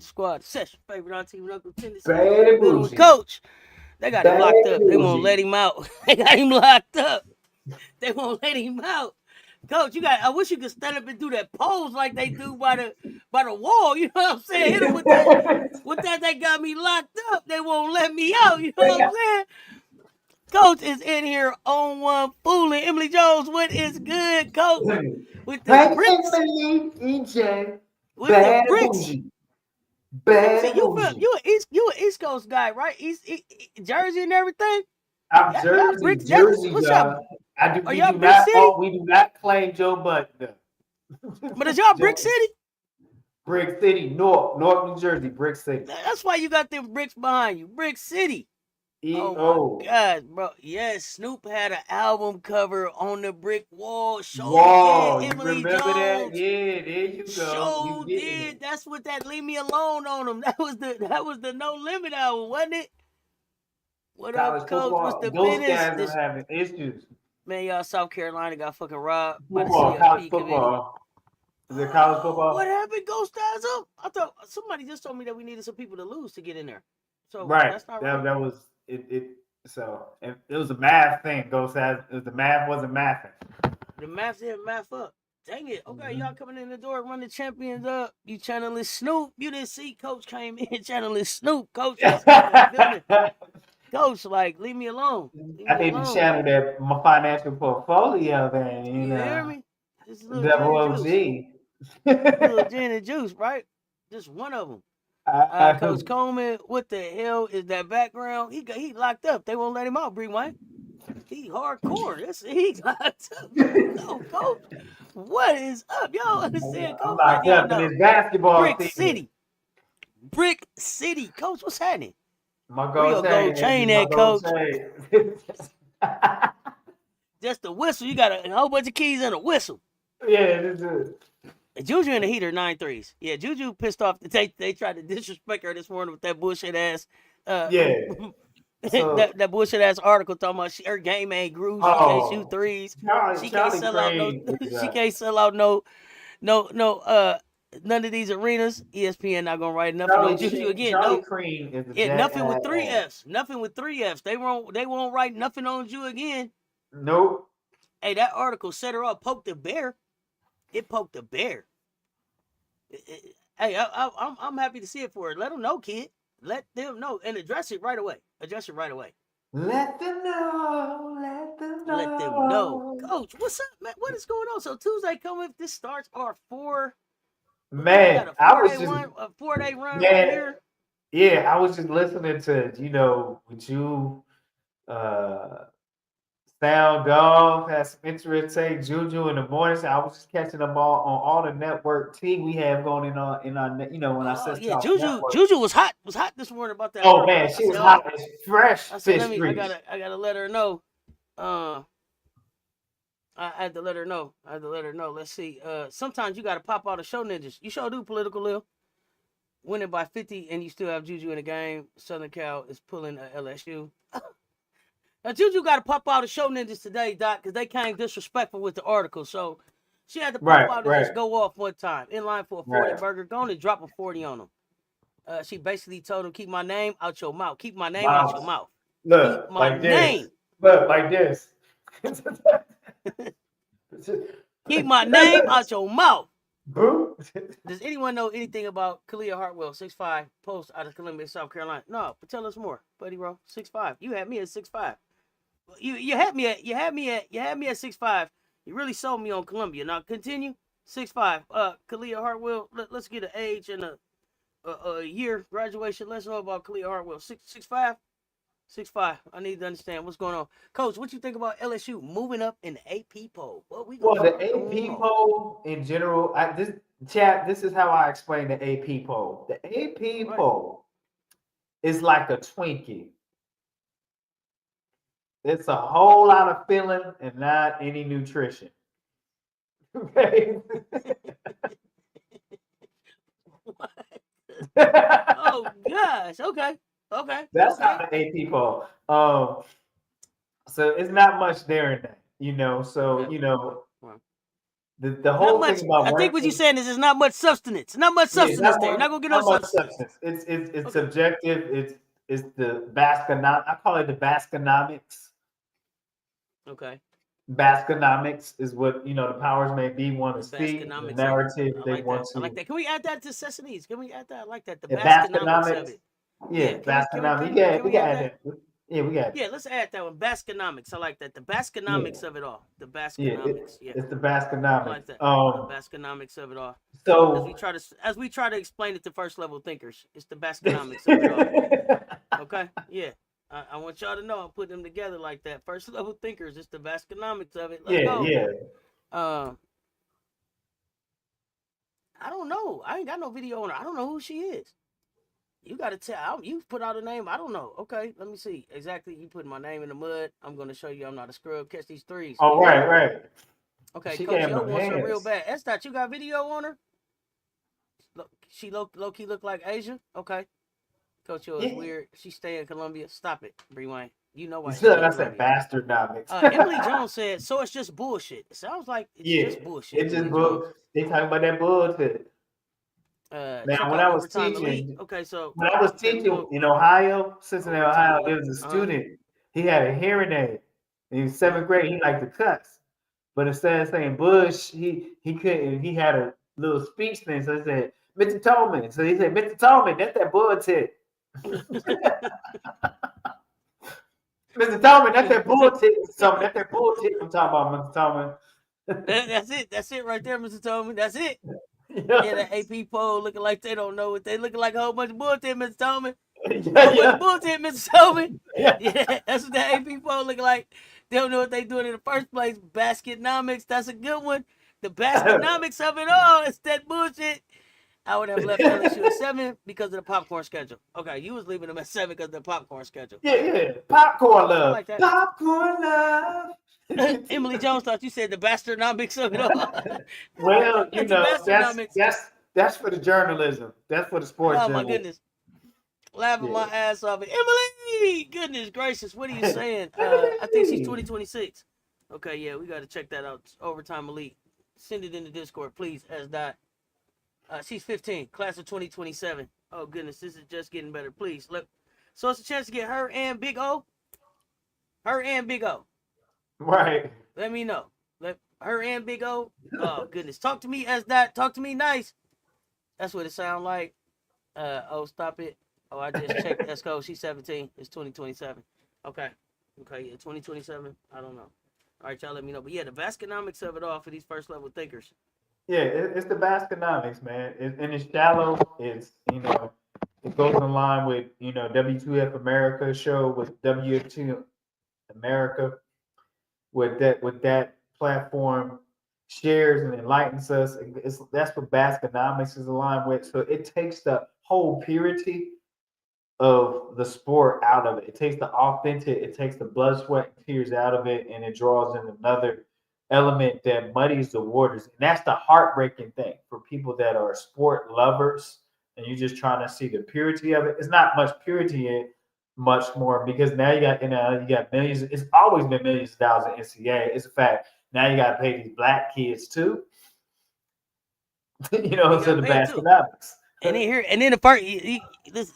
Squad session, favorite auntie with Uncle Tennessee. Bad Coach, they got him locked up. They won't let him out. They got him locked up. They won't let him out. Coach, I wish you could stand up and do that pose like they do by the wall. You know what I'm saying? Hit him with that. They got me locked up. They won't let me out. You know what I'm saying? Coach is in here on one fooling. Emily Jones, what is good, Coach? With the bricks. With the bricks. Bad you an East Coast guy, right? East Jersey and everything. I'm Jersey. What's up? We do not claim Joe Budden. But is y'all Brick City? Brick City, North New Jersey, Brick City. That's why you got them bricks behind you, Brick City. E-O. Oh my God, bro! Yes, Snoop had an album cover on the brick wall. Emily Jones. That? Yeah, there you go. Did. That's what that "Leave Me Alone" on them. That was the No Limit album, wasn't it? What college up, Coach? What's the Those business? guys are having issues. Man, y'all, South Carolina got fucking robbed by the CFP college football. Is it college football? What happened? Ghost Eyes up? I thought somebody just told me that we needed some people to lose to get in there. So right, that's not right. That was it. So it was a math thing. Ghost Eyes. The math wasn't mathing. The math didn't math up. Dang it. Okay, y'all coming in the door, run the champions up. You channeling Snoop. You didn't see Coach came in channeling Snoop. Coach is Coach, like, leave me alone. I need to channel that my financial portfolio then. You hear me? This is double OG. Little gin and juice, right? Just one of them. Coach Coleman, what the hell is that background? He locked up. They won't let him out, Bree Wayne. He hardcore. He locked up. No, Coach. What is up? Y'all understand, Coach? Locked up in his basketball Brick City. Brick City. Coach, what's happening? My gold chain that, Coach. Just a whistle. You got a whole bunch of keys and a whistle. Yeah, this is. Juju in the heater, 9 threes. Yeah, Juju pissed off. They tried to disrespect her this morning with that bullshit ass. That bullshit ass article talking about her game ain't grew. She can't shoot threes. She can't sell out no. She can't sell out no. None of these arenas. ESPN not gonna write nothing on Juju again. Nothing with 3 Fs. Nothing with 3 Fs. They won't write nothing on you again. Nope. Hey, that article set her up. Poked the bear. It poked the bear. Hey, I'm happy to see it for her. Let them know, kid. Let them know and address it right away. Let them know. Coach, what's up, man? What is going on? So Tuesday coming. This starts our 4. Man, I was just a 4-day run man, right here. Yeah, I was just listening to with you, Sound Dog had some interesting Juju in the morning. So I was just catching them all on all the network team we have going in our when I said Juju was hot this morning about that. Oh man, she was hot as fresh fish. I gotta let her know. I had to let her know. Let's see. Sometimes you gotta pop out of show ninjas. You sure do, Political Lil. Winning by 50 and you still have Juju in the game. Southern Cal is pulling LSU. Now, Juju got to pop out of show ninjas today, Doc, because they came disrespectful with the article. So she had to pop out and just go off one time. In line for a 40 burger. Go on and drop a 40 on them. She basically told him, keep my name out your mouth. Keep my name out your mouth. Look, like this. Look, like this. Keep my name out your mouth. Boo. Does anyone know anything about Kalia Hartwell, 6'5", post out of Columbia, South Carolina? No, but tell us more, buddy. Bro, 6'5". You had me at 6'5". You had me at 6'5". You really sold me on Columbia. Now continue. 6'5". Kalia Hartwell. Let's get an age and a year graduation. Let's know about Kalia Hartwell. 6'5". 6'5". I need to understand what's going on. Coach, what you think about LSU moving up in the AP poll? What we Well, gonna the find AP on? poll in general, this is how I explain the AP poll. The AP Right. poll is like a Twinkie. It's a whole lot of filling and not any nutrition. Okay. Oh gosh. Okay. That's how the AP poll. So it's not much there in that, So Okay. the Not whole much. thing about I think what you're ranking, saying is there's not much substance. Not much yeah, substance there. You're not gonna get no not much substance. substance. It's Okay. subjective. It's the I call it the Baskenomics. Okay. Baskenomics is what the powers may be want to The see, the Baskenomics of it. narrative I they like want that. I like to. that. Can we add that to Sesame? Can we add that? I like that. The The Baskenomics of Baskenomics, it. yeah, Yeah. Can we Baskenomics. Yeah, we we can add add that? that. Yeah, we got. Yeah, let's add that one. Baskenomics. I like that. The Yeah, Baskenomics of it all. The yeah. Baskenomics. Yeah. It's the I Baskenomics. like that. The Baskenomics of it all. So As we try to explain it to first level thinkers, it's the Baskenomics of it all. Okay? Yeah. I want y'all to know I'm putting them together like that. First level thinkers, it's the Baskenomics of it. Let's go. yeah. I don't know. I ain't got no video on her. I don't know who she is. You got to tell. You put out a name. I don't know. Okay, let me see. Exactly. You put my name in the mud. I'm going to show you I'm not a scrub. Catch these threes. Oh, right. Okay, She Coach got Yo them wants her real hands. bad. Estat, you got video on her? She low key look like Asia? Okay. Coach Yo is weird. She stay in Columbia. Stop it, Bree Wayne. You know why she in That's that Columbia. Bastardomics. Emily Jones said, so it's just bullshit. It sounds like it's just bullshit. It's just Emily Jones. they talking about that bullshit. Now, Check when out I was Overtime Elite. teaching, Okay, so when I was teaching in Ohio, Cincinnati, Overtime Ohio, Elite. there was a student. He had a hearing aid. In 7th grade, he liked to cuss, but instead of saying Bush, he couldn't. He had a little speech thing. So he said, "Mr. Tolman." So he said, "Mr. Tolman, that's that bullshit." Mr. Tolman, that's that bullshit. Mr. Tolman, that's that bullshit. I'm talking about Mr. Tolman. That's it. That's it right there, Mr. Tolman. That's it. Yeah, Yeah, that AP poll looking like they don't know what they looking like a whole bunch of bullshit, Mr. Tolman. yeah, Whole bunch of bullshit, Mr. Tolman. yeah. Yeah, that's what that AP poll looking like. They don't know what they doing in the first place. Baskenomics, that's a good one. The Baskenomics of it all, it's that bullshit. I would have left LSU at 7 because of the popcorn schedule. Okay, you was leaving them at 7 because of the popcorn schedule. Yeah. Popcorn love. I like that. Popcorn love. Emily Jones thought you said the Bastardomics of it all. Well, That's the Bastardomics. that's for the journalism. That's for the sports Oh my journalism. goodness. Laughing my ass off. Emily! Goodness gracious, what are you saying? I think she's 2026. Okay, yeah, we got to check that out. Overtime Elite. Send it in the Discord, please, as that. She's 15, class of 2027. Oh, goodness, this is just getting better. Please, look. So it's a chance to get her and Big O. Her and Big O. Right. Let me know. Her and Big O. Oh, goodness. Talk to me as that. Talk to me nice. That's what it sounds like. Oh, stop it. Oh, I just checked Esco. She's 17. It's 2027. Okay, yeah, 2027. I don't know. All right, y'all let me know. But yeah, the Baskenomics of it all for these first level thinkers. Yeah, it's the Baskenomics, man. And it's shallow. It's it goes in line with W2F America show with WF2 America, with that platform shares and enlightens us. That's what Baskenomics is aligned with. So it takes the whole purity of the sport out of it. It takes the authentic, it takes the blood, sweat, and tears out of it, and it draws in another element that muddies the waters. And that's the heartbreaking thing for people that are sport lovers and you're just trying to see the purity of it. It's not much purity in it, much more, because now you got millions. It's always been millions of dollars in NCAA. It's a fact. Now you got to pay these black kids too. So the Baskenomics. And then the first,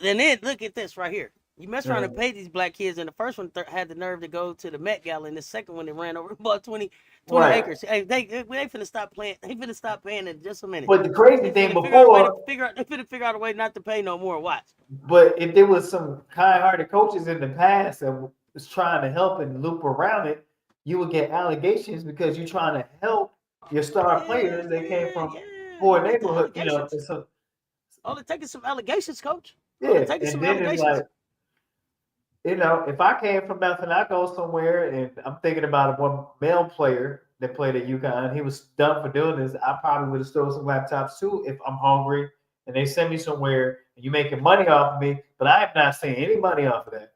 and then look at this right here. You mess around and pay these black kids, and the first one had the nerve to go to the Met Gala, and the second one they ran over about 20 20 Right. acres. Hey, they finna stop playing. They finna stop paying in just a minute. But the crazy They thing finna figure out a way to before, they finna figure out a way not to pay no more. Watch. but if there was some kind-hearted coaches in the past that was trying to help and loop around it, you would get allegations because you're trying to help your star players that came from You poor get the neighborhood, allegations. and so All it takes is some allegations, coach. All it yeah, takes is and some then it's allegations. like, if I came from nothing, I go somewhere and I'm thinking about one male player that played at Yukon. He was done for doing this. I probably would have stole some laptops too if I'm hungry and they send me somewhere and you making money off of me, but I am not seeing any money off of that.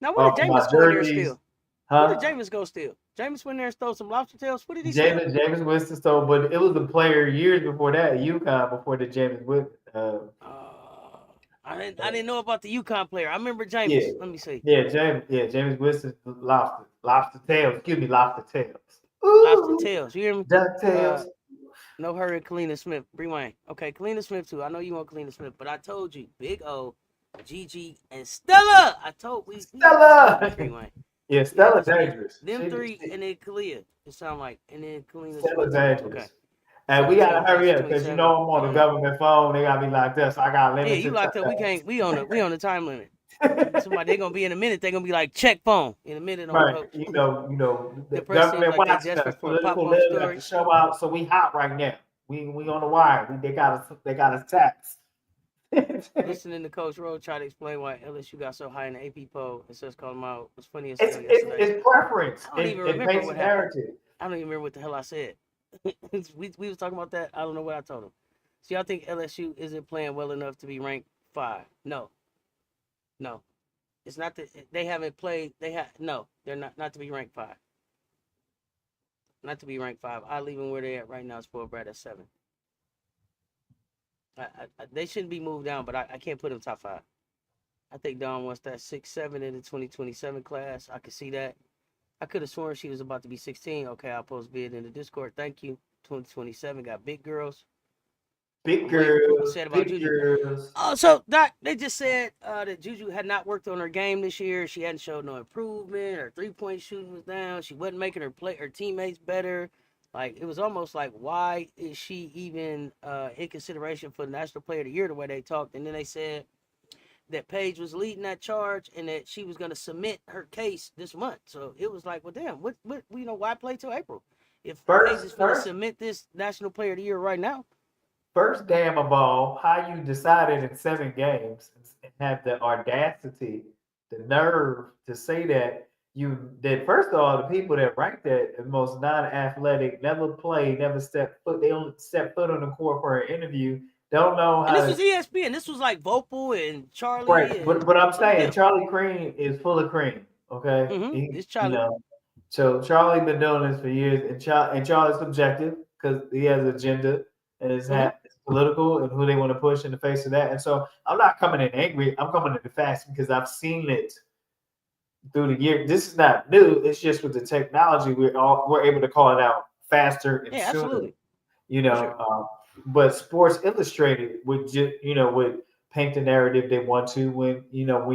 Now, what Off did of my Jameis go in there and jerseys, steal? What did huh? Jameis go steal? Jameis went in there and stole some lobster tails. What did he steal? James Winston stole, but it was a player years before that, Yukon, before the James Winston. I didn't know about the Yukon player. I remember Yeah, Jameis. Let me see. James Winston lobster tails. Excuse me, lobster tails. Lobster Ooh, tails. You hear me? duck tails. No hurry, Kalina Smith. Rewind. Okay, Kalina Smith too. I know you want Kalina Smith, but I told you, Big O, Gigi, and Stella. I told we Stella. Rewind. Yeah, Stella dangerous. Them three and then Kalia. It sound like and then Kalina Stella Smith. dangerous. Okay. And So we gotta team hurry age up because 27. I'm on the government phone. They gotta be like this. So I got Yeah, limited. you locked up. We can't. We on the time limit. Somebody they gonna be in a minute. They gonna be like check phone in a minute on Right, coach. the The press seems government like they watching us. desperate for a Political pop-up live got story. to show out, so we hot right now. We on the wire. They got us taxed. Listening to Coach Rowe try to explain why LSU got so high in the AP poll and says call him out was funny as hell yesterday. It's preference. I don't even remember paints what a happened. narrative. I don't even remember what the hell I said. we was talking about that. I don't know what I told him. So y'all think LSU isn't playing well enough to be ranked 5? No. It's not that they haven't played. No, they're not to be ranked 5. Not to be ranked 5. I leave them where they're at right now. Spoiled Brad at 7. They shouldn't be moved down, but I can't put them top 5. I think Dawn wants that 6-7 in the 2027 class. I could see that. I could have sworn she was about to be 16. Okay, I'll post bid in the Discord. Thank you. 2027 got big girls. Big girls. Said about Juju. So Doc, they just said that Juju had not worked on her game this year. She hadn't showed no improvement. Her 3-point shooting was down. She wasn't making her teammates better. Like it was almost like, why is she even in consideration for the National Player of the Year the way they talked? And then they said that Paige was leading that charge and that she was going to submit her case this month. So it was like, well, damn, what why play till April? If Paige is going to submit this National Player of the Year right now. First damn of all, how you decided in 7 games and have the audacity, the nerve to say that first of all, the people that ranked that the most non-athletic, never played, never stepped foot, they only stepped foot on the court for an interview, don't know how. And this was ESPN. This was like Vopal and Charlie. Right, but I'm saying Charlie Cream is full of cream. Okay, it's Charlie. So Charlie been doing this for years, and Charlie's subjective because he has an agenda and it's political and who they want to push in the face of that. And so I'm not coming in angry. I'm coming in the fast because I've seen it through the year. This is not new. It's just with the technology, we're able to call it out faster and sooner. Absolutely. Sure. But Sports Illustrated would would paint the narrative they want to when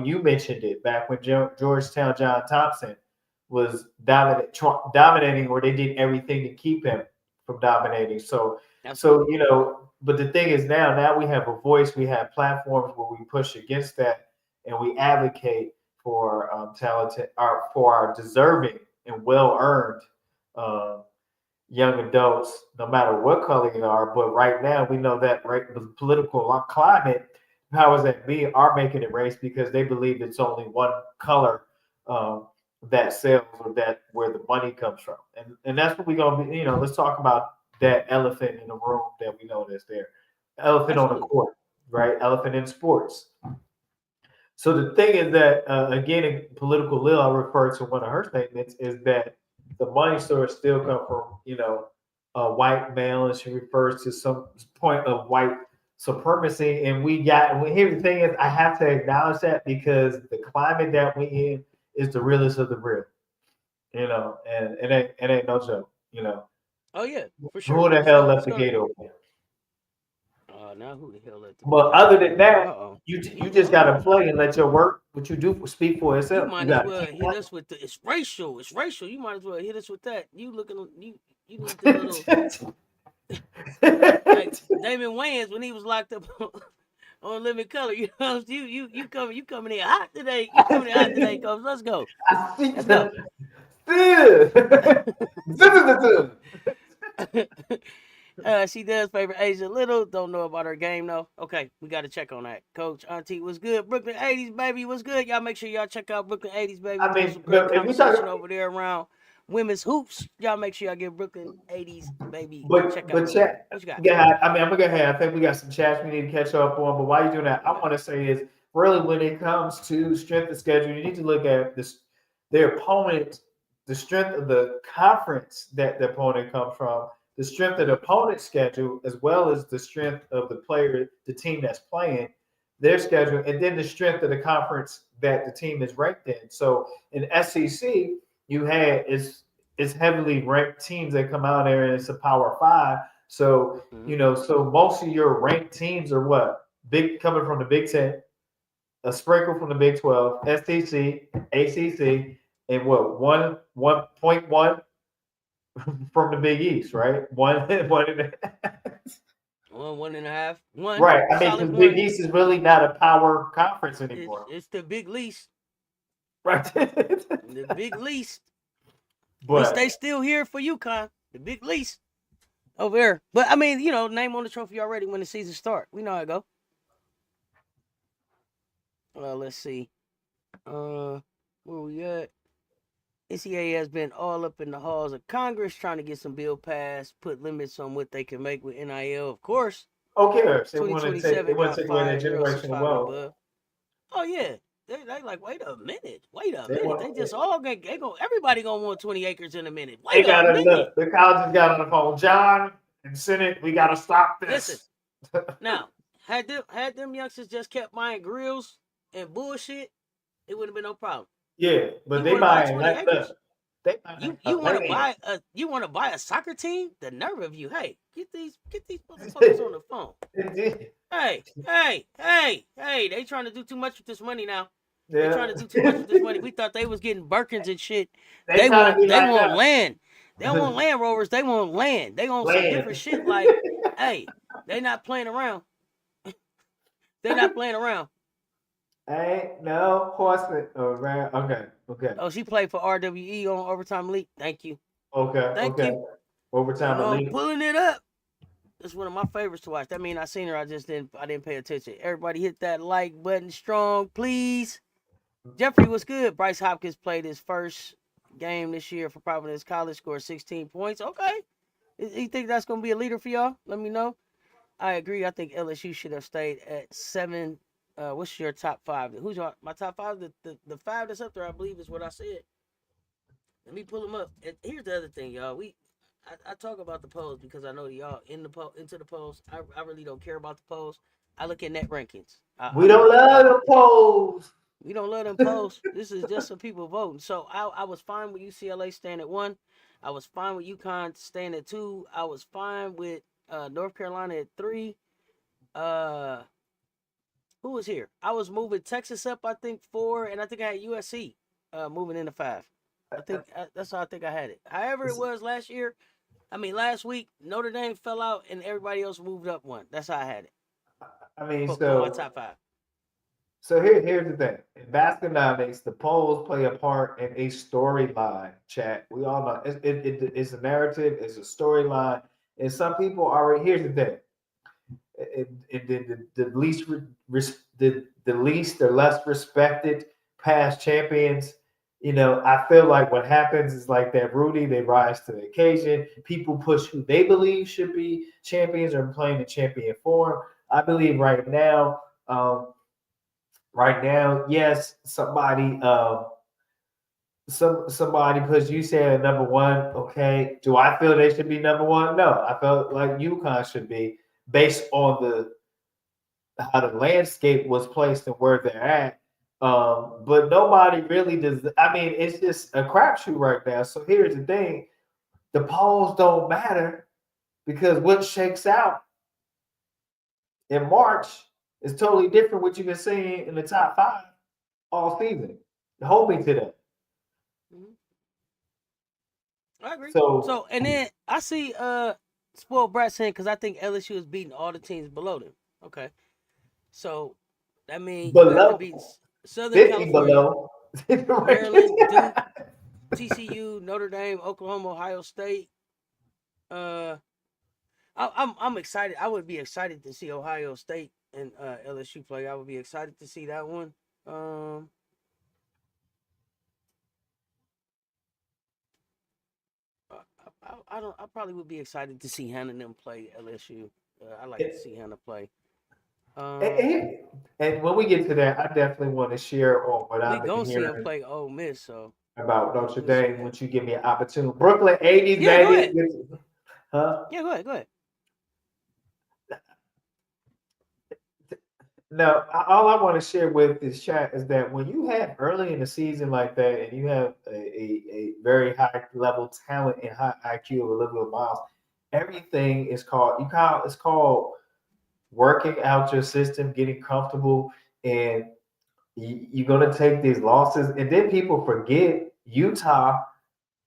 you mentioned it back when Georgetown John Thompson was dominating, or they did everything to keep him from dominating. So but the thing is now we have a voice, we have platforms where we push against that, and we advocate for for our deserving and well-earned young adults, no matter what color you are. But right now, we know that the political climate, powers that be are making it race because they believe it's only one color that sells, or that where the money comes from. And that's what we're going to be, let's talk about that elephant in the room that we know that's there. Elephant on the court, right? Elephant in sports. So the thing is that, again, in Political Lil, I refer to one of her statements, is that the money source still come from, a white male, and she refers to some point of white supremacy. And here's the thing is, I have to acknowledge that because the climate that we in is the realest of the real, and it ain't no joke, Oh yeah, for sure. Who the hell left the gate open? Now who the hell let the But other than that, you just gotta play and let your work What you do speak for itself. You might as well hit us with the it's racial. It's racial. You might as well hit us with that. You need the little like Damon Wayans when he was locked up on Living Color. You know, you coming in hot today. You coming in hot today, Coach. Let's go. Let's go. She does favor Asia Little. Don't know about her game though. Okay, we got to check on that. Coach Auntie, what's good? Brooklyn 80s baby, what's good? Y'all make sure y'all check out Brooklyn 80s baby. I mean, some great conversation over there around women's hoops. Y'all make sure y'all give Brooklyn 80s baby check out. Chat, what you got? Yeah, I mean, I'm gonna go ahead. I think we got some chats we need to catch up on. But while you're doing that, I want to say is really when it comes to strength of schedule, you need to look at this their opponent, the strength of the conference that the opponent comes from, the strength of the opponent's schedule, as well as the strength of the player, the team that's playing, their schedule, and then the strength of the conference that the team is ranked in. So in SEC, you had it's heavily ranked teams that come out there, and it's a Power 5. So so most of your ranked teams are what big coming from the Big 10, a sprinkle from the Big 12, SEC, ACC, and what 1.1 from the Big East, right? One and a one and a half. One. Right. I mean, the Big East is really not a power conference anymore. It's the Big least. Right. The Big least. But they still here for Yukon. The Big least over there. But I mean, name on the trophy already when the season start. We know how it go. Let's see. Where we at? NCAA has been all up in the halls of Congress trying to get some bill passed, put limits on what they can make with NIL, of course. Okay, 2027 they want to take away that generational wealth. Oh yeah, they like wait a minute. They just all everybody gonna want 20 acres in a minute. Wait a minute. Look, the colleges got on the phone. John and Senate, we gotta stop this. Listen, now had them youngsters just kept buying grills and bullshit, it wouldn't have been no problem. Yeah, but they buying like you want to buy a soccer team? The nerve of you! Hey, get these motherfuckers on the phone. Hey! They trying to do too much with this money now. Yeah. They trying to do too much with this money. We thought they was getting Birkins and shit. They want land. They don't want Land Rovers. They want land. They want some different shit. Like, hey, they not playing around. They not playing around. Ain't no horseman around. Okay. Oh, she played for RWE on Overtime Elite. Thank you. Okay. Thank you. Overtime Elite. I'm pulling it up. It's one of my favorites to watch. That mean I seen her. I didn't pay attention. Everybody hit that like button strong, please. Jeffrey was good. Bryce Hopkins played his first game this year for Providence College, scored 16 points. Okay. You think that's going to be a leader for y'all? Let me know. I agree. I think LSU should have stayed at 7. What's your top 5? Who's my top 5? The 5 that's up there, I believe, is what I said. Let me pull them up. And here's the other thing, y'all. I talk about the polls because I know y'all into the polls. I really don't care about the polls. I look at net rankings. We don't love the polls. We don't love them polls. This is just some people voting. So I was fine with UCLA staying at 1. I was fine with Yukon staying at 2. I was fine with North Carolina at 3. Who was here? I was moving Texas up, I think 4, and I think I had USC moving into 5. I think that's how I think I had it. However it was last week, Notre Dame fell out and everybody else moved up 1. That's how I had it. I mean, for my top 5. So here's the thing. In Baskenomics, the polls play a part in a storyline, chat. We all know it's a narrative, it's a storyline, and some people already. Here's the thing. The least or less respected past champions, I feel like what happens is like that Rudy, they rise to the occasion. People push who they believe should be champions or playing in champion form. I believe right now, yes, somebody puts UCLA number 1. Okay. Do I feel they should be number 1? No, I felt like Yukon should be. Based on how the landscape was placed and where they're at. But nobody really does. I mean, it's just a crapshoot right now. So here's the thing. The polls don't matter because what shakes out in March is totally different what you've been seeing in the top 5. all season. Hold me to that. Mhm. I agree. So, So, and then I see spoiled brat saying because I think LSU is beating all the teams below them. Okay, so that means you got them below beating Southern 50 California, below. Maryland, Duke, TCU, Notre Dame, Oklahoma, Ohio State. Uh, I'm excited. I would be excited to see Ohio State and LSU play. I would be excited to see that one. Um, I don't. I probably would be excited to see Hannah and them play LSU. I like to see Hannah play. Um, And, and when we get to that, I definitely want to share on what we I've been gonna see him hearing play Ole Miss, so about Notre we'll see Dame that. once you give me an opportunity. Brooklyn 80s, Yeah, go baby. ahead. Huh? Yeah, go ahead. Go ahead. No, all I want to share with this chat is that when you have early in the season like that, and you have a very high level talent and high IQ of Olivia Miles, everything is called it's called working out your system, getting comfortable, and you're gonna take these losses, and then people forget Utah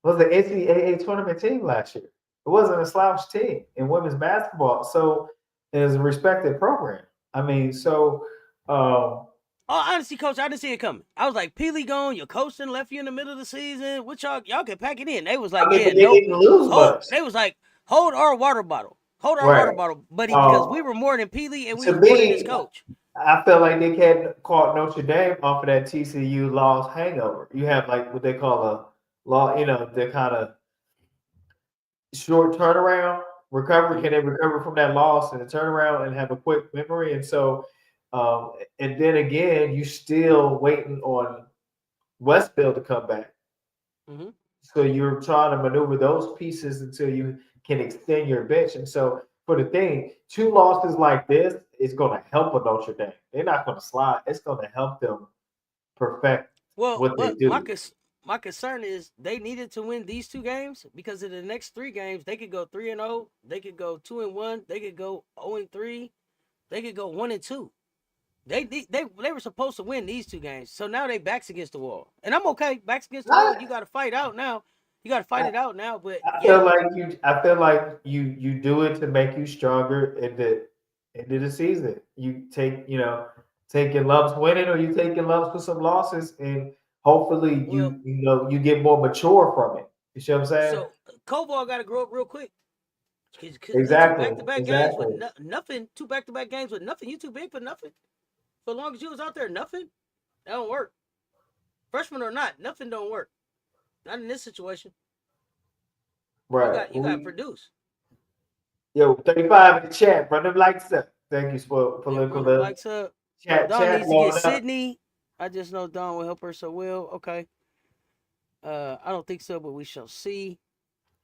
was the NCAA tournament team last year. It wasn't a slouch team in women's basketball, so it is a respected program. I mean, so um, Oh, honestly, coach, I didn't see it coming. I was like, Peely gone. Your coach done left you in the middle of the season. What y'all can pack it in. They was I like, mean, yeah, but they no, didn't lose hold. much, They was like, hold our water bottle. Hold our water right? bottle, buddy, because Um, we were more than Peely and we to was more than this me, coach. I felt like they had caught Notre Dame off of that TCU loss hangover. You have like what they call a law, the kind of short turnaround recovery. Mm-hmm. Can they recover from that loss and a turnaround and have a quick memory? And so, and then again, you still waiting on Westfield to come back. Mm-hmm. So you're trying to maneuver those pieces until you can extend your bench. And so for the thing, two losses like this is going to help a Notre Dame. They're not going to slide. It's going to help them perfect Well, what they but do. my concern is they needed to win these two games because in the next three games they could go 3-0, they could go 2-1, they could go 0-3, they could go 1-2. They were supposed to win these two games, so now they backs against the wall, and I'm okay. Backs against the wall. I, You got to fight out now. You got to fight I, it out now. But I yeah, feel like you do it to make you stronger at the end of the season. You taking lumps winning, or you taking lumps with some losses, and hopefully well, you get more mature from it. You see what I'm saying? so Koval got to grow up real quick. He two Exactly, back to back games with exactly. nothing. Two back to back games with nothing. You too big for nothing. For as long as you was out there, nothing. That don't work. Freshman or not, nothing don't work. Not in this situation. Right. You got to produce. Yo, 35 in the chat. Run them likes up. Thank you for Yeah, political run them love. likes up. Dawn Chat needs to get blowing up. Sydney. I just know Dawn will help her so well. Okay. I don't think so, but we shall see.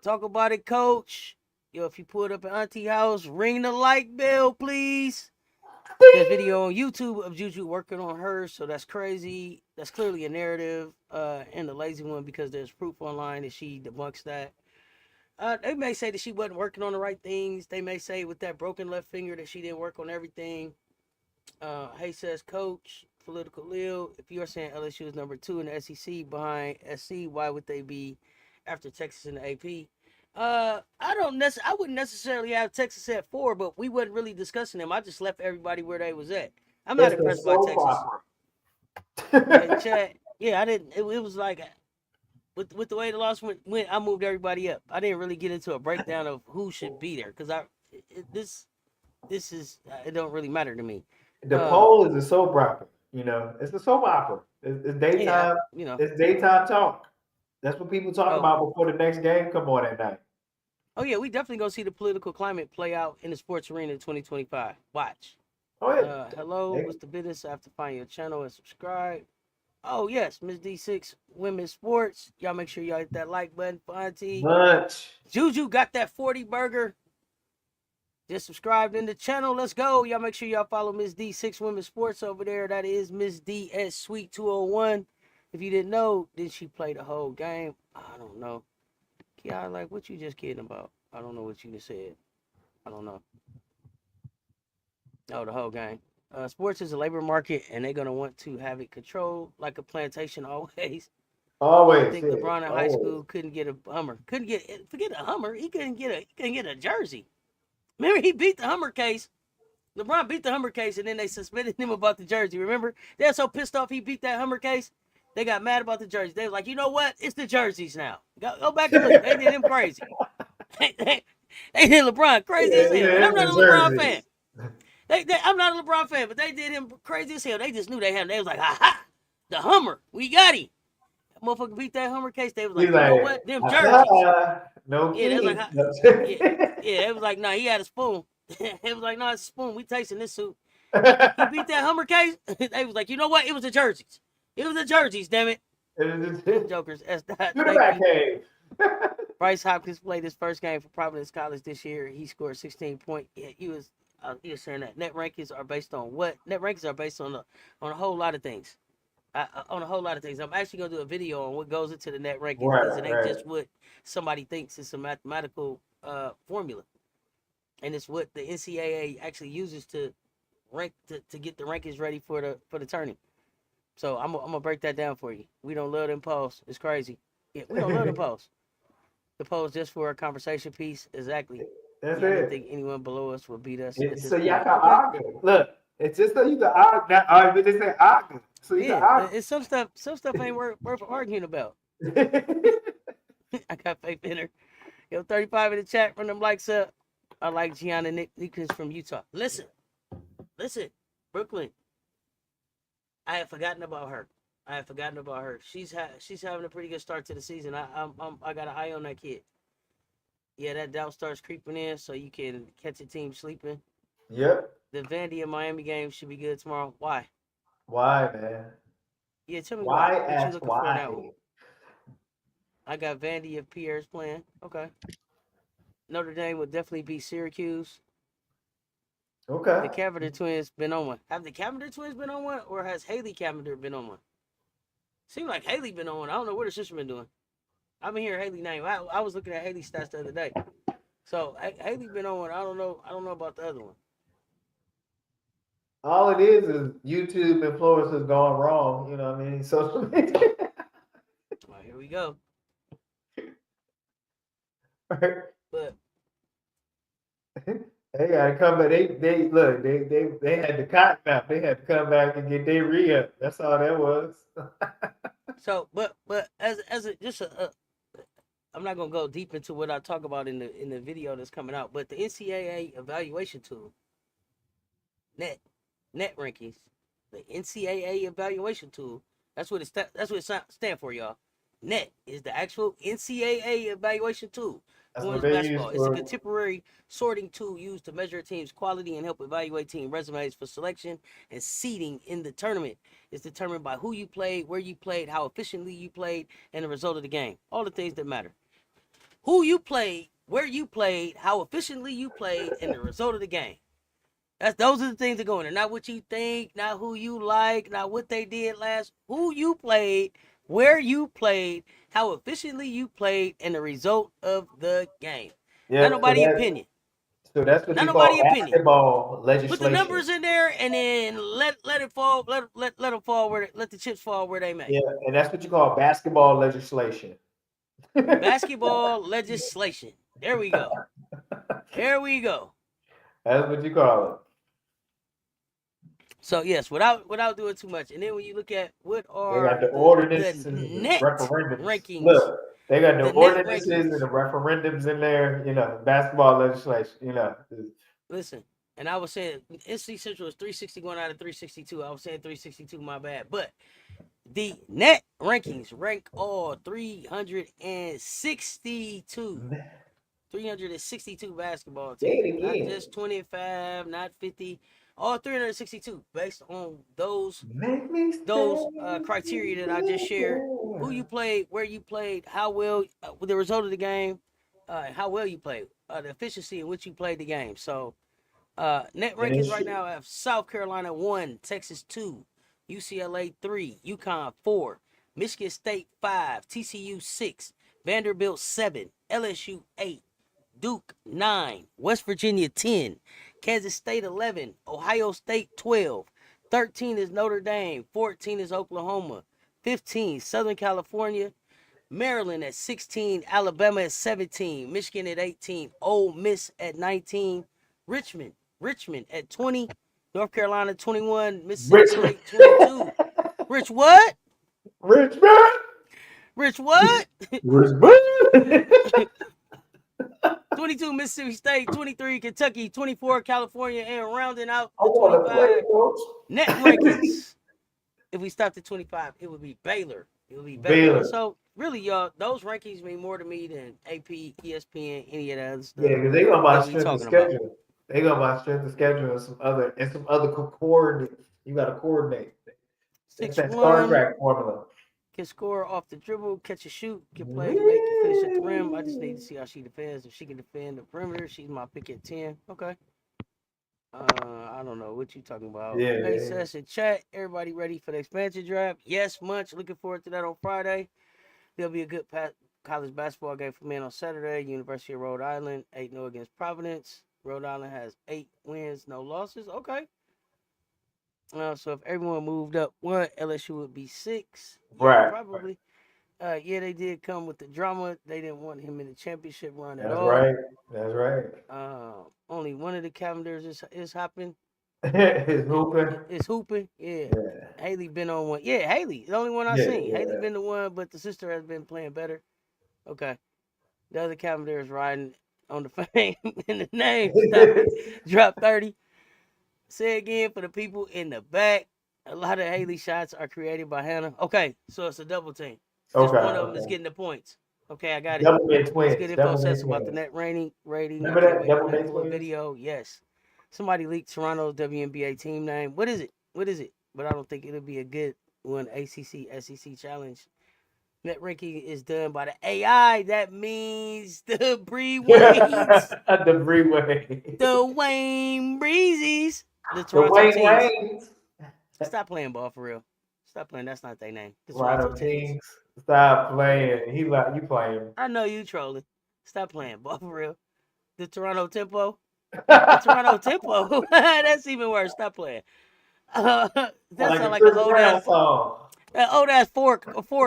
Talk about it, coach. Yo, if you pull it up at Auntie House, ring the like bell, please. There's video on YouTube of Juju working on her, so that's crazy. That's clearly a narrative and a lazy one because there's proof online that she debunks that. They may say that she wasn't working on the right things. They may say with that broken left finger that she didn't work on everything. Hey says coach, political Lil. If you are saying LSU is number 2 in the SEC behind SC, why would they be after Texas in the AP? I wouldn't necessarily have Texas at 4, but we wasn't really discussing them. I just left everybody where they was at. I'm not It's the impressed by soap Texas. Hey, opera. Chad. Yeah, I didn't. It was like with the way the loss went, I moved everybody up. I didn't really get into a breakdown of who should be there because this is it don't really matter to me. The Um, poll is a soap opera. It's a soap opera. It's yeah, daytime. It's daytime talk. That's what people talk Oh, about before the next game come on at night. oh yeah, we definitely gonna see the political climate play out in the sports arena in 2025. Watch. Oh yeah. Hello, Hey, what's the business? I have to find your channel and subscribe. Oh yes, Miss D6 Women's Sports. Y'all make sure y'all hit that like button for Auntie. lunch. Juju got that 40 burger. Just subscribed in the channel. Let's go. Y'all make sure y'all follow Miss D6 Women's Sports over there. That is Miss D S Sweet 201. If you didn't know, did she play the whole game? I don't know. Yeah, like what you just kidding about? I don't know what you just said. I don't know. Oh, the whole game. Sports is a labor market, and they're gonna want to have it controlled like a plantation always. I Always, think yeah, LeBron in high always. school couldn't get a Hummer. Forget a Hummer. He couldn't get a jersey. Remember, he beat the Hummer case. LeBron beat the Hummer case, and then they suspended him about the jersey. Remember, they're so pissed off he beat that Hummer case. They got mad about the jersey. They were like, you know what? It's the jerseys now. Go back and look. They did him crazy. they did LeBron crazy as Yeah, hell, and yeah, I'm it's not the a LeBron fan. jerseys. I'm not a LeBron fan, but they did him crazy as hell. They just knew they had him. They was like, aha, the Hummer, we got him. That motherfucker beat that Hummer case. They was He's like, you know like, what? Them jerseys. no Yeah, they was like, king. yeah, yeah. It was like, nah, he had a spoon. It was like, nah, it's a spoon. We tasting this soup. He beat that Hummer case. They was like, you know what? It was the jerseys. It was the jerseys, damn it. Them jokers. That's not. Do the Thank back you. cave. Bryce Hopkins played his first game for Providence College this year. He scored 16 points. Yeah, he was saying that net rankings are based on what? Net rankings are based on a whole lot of things. On a whole lot of things. I'm actually gonna do a video on what goes into the net rankings because it ain't just what somebody thinks. It's a mathematical formula, and it's what the NCAA actually uses to rank to get the rankings ready for the tourney. So I'm gonna break that down for you. We don't love them polls. It's crazy. Yeah, we don't love the polls. The polls just for a conversation piece. Exactly. That's Yeah, I didn't it. think anyone below us would beat us at It's this so y'all point. can Okay. argue. Look, it's just so you can argue. Not argue, but they say argue. So you can Yeah, argue. it's some stuff ain't worth arguing about. I got faith in her. Yo, 35 in the chat. Run them likes up. I like Gianna Nicholas from Utah. Listen, Brooklyn. I had forgotten about her. She's having a pretty good start to the season. I got an eye on that kid. Yeah, that doubt starts creeping in, so you can catch a team sleeping. Yep. The Vandy and Miami game should be good tomorrow. Why? Why, man? Yeah, tell me why. Why What you ask looking for in that one? why? I got Vandy if Pierre's playing. Okay. Notre Dame would definitely beat Syracuse. Okay. The Cavender twins been on one. Have the Cavender twins been on one, or has Haley Cavender been on one? Seems like Haley been on one. I don't know what her sister been doing. I've been hearing Haley name. I was looking at Haley's stats the other day. So Haley been on one. I don't know about the other one. All it is YouTube influencers going wrong. You know what I mean? Social media. All right, here we go. But they gotta come back. They look. They had the cotton mouth. They had to come back and get their re-up. That's all that was. so, but as I'm not gonna go deep into what I talk about in the video that's coming out. But the NCAA evaluation tool, net rankings, the NCAA evaluation tool. That's what it stands for, y'all. Net is the actual NCAA evaluation tool. That's Women's what they basketball. use It's a for. contemporary sorting tool used to measure a team's quality and help evaluate team resumes for selection and seeding in the tournament. It's determined by who you played, where you played, how efficiently you played, and the result of the game. All the things that matter. Who you played, where you played, how efficiently you played, and the result of the game. Those are the things that go in there. Not what you think, not who you like, not what they did last. Who you played, where you played, how efficiently you played, and the result of the game. Yeah. Not nobody's opinion. So that's what Not you call nobody's opinion. basketball legislation. Put the numbers in there and then let it fall. Let them fall where let the chips fall where they may. Yeah, and that's what you call basketball legislation. Basketball legislation. There we go. There we go. That's what you call it. So yes, without doing too much, and then when you look at what are they got the ordinances the and net referendums. rankings, Look, they got the ordinances rankings. and the referendums in there. You know, basketball legislation. You know. Listen, and I was saying NC Central is 361 out of 362. I was saying 362, my bad. But the net rankings rank all 362 basketball teams, not just 25, not 50, all 362 based on those criteria that I just shared. Who you played, where you played, how well, the result of the game, how well you played, the efficiency in which you played the game. So net rankings right now have South Carolina 1, Texas 2, UCLA 3, Yukon 4, Michigan State 5, TCU 6, Vanderbilt 7, LSU 8, Duke 9, West Virginia 10, Kansas State 11, Ohio State 12, 13 is Notre Dame, 14 is Oklahoma, 15 Southern California, Maryland at 16, Alabama at 17, Michigan at 18, Ole Miss at 19, Richmond at 20, North Carolina 21, Mississippi Richmond. State 22. Rich what? Richmond. Rich what? Richmond. 22 Mississippi State, 23 Kentucky, 24 California, and rounding out I the want to play, 25 Coach. net rankings. If we stopped at 25, it would be Baylor. It would be Baylor. So really, y'all, those rankings mean more to me than AP, ESPN, any of that other stuff. Yeah, because they're gonna buy that we strength of talking about. schedule. They gonna buy strength of schedule and some other coordinates. You got to coordinate. It's that Star 6'1", Trek formula. can score off the dribble, catch a shoot, can play, make, can finish at the rim. I just need to see how she defends. If she can defend the perimeter, she's my pick at 10. Okay. I don't know what you talking about. Yeah. Hey, Cess in chat. Everybody ready for the expansion draft? Yes, Munch. Looking forward to that on Friday. There'll be a good college basketball game for men on Saturday. University of Rhode Island 8-0 against Providence. Rhode Island has 8 wins, no losses. Okay. So if everyone moved up one, LSU would be 6. Yeah, Right. probably. Yeah, they did come with the drama. They didn't want him in the championship run at That's all. right. That's right. Only one of the calendars is hopping. It's hooping. It's hooping. Yeah. Haley been on one. Yeah, Haley. The only one I seen. Yeah. Haley been the one, but the sister has been playing better. Okay. The other calendar is riding on the fame and the name. Drop 30. Say again for the people in the back. A lot of Haley shots are created by Hannah. Okay, so it's a double team. Just one of them is getting the points. Okay, I got it. Double mid twins. It's good info Cess about the net rating. Remember that double mid twins video? Yes. Somebody leaked Toronto's WNBA team name. What is it? But I don't think it'll be a good one. ACC SEC challenge. Net ranking is done by the AI. That means the Bree Wade's. The Bree Wade. The Wayne Breezes. The Toronto teams. Stop playing ball for real. Stop playing. That's not their name. The Toronto teams. Stop playing. He like you playing. I know you trolling. Stop playing ball for real. The Toronto Tempo. The Toronto Tempo. That's even worse. Stop playing. That sounds like an old ass song. An old ass Ford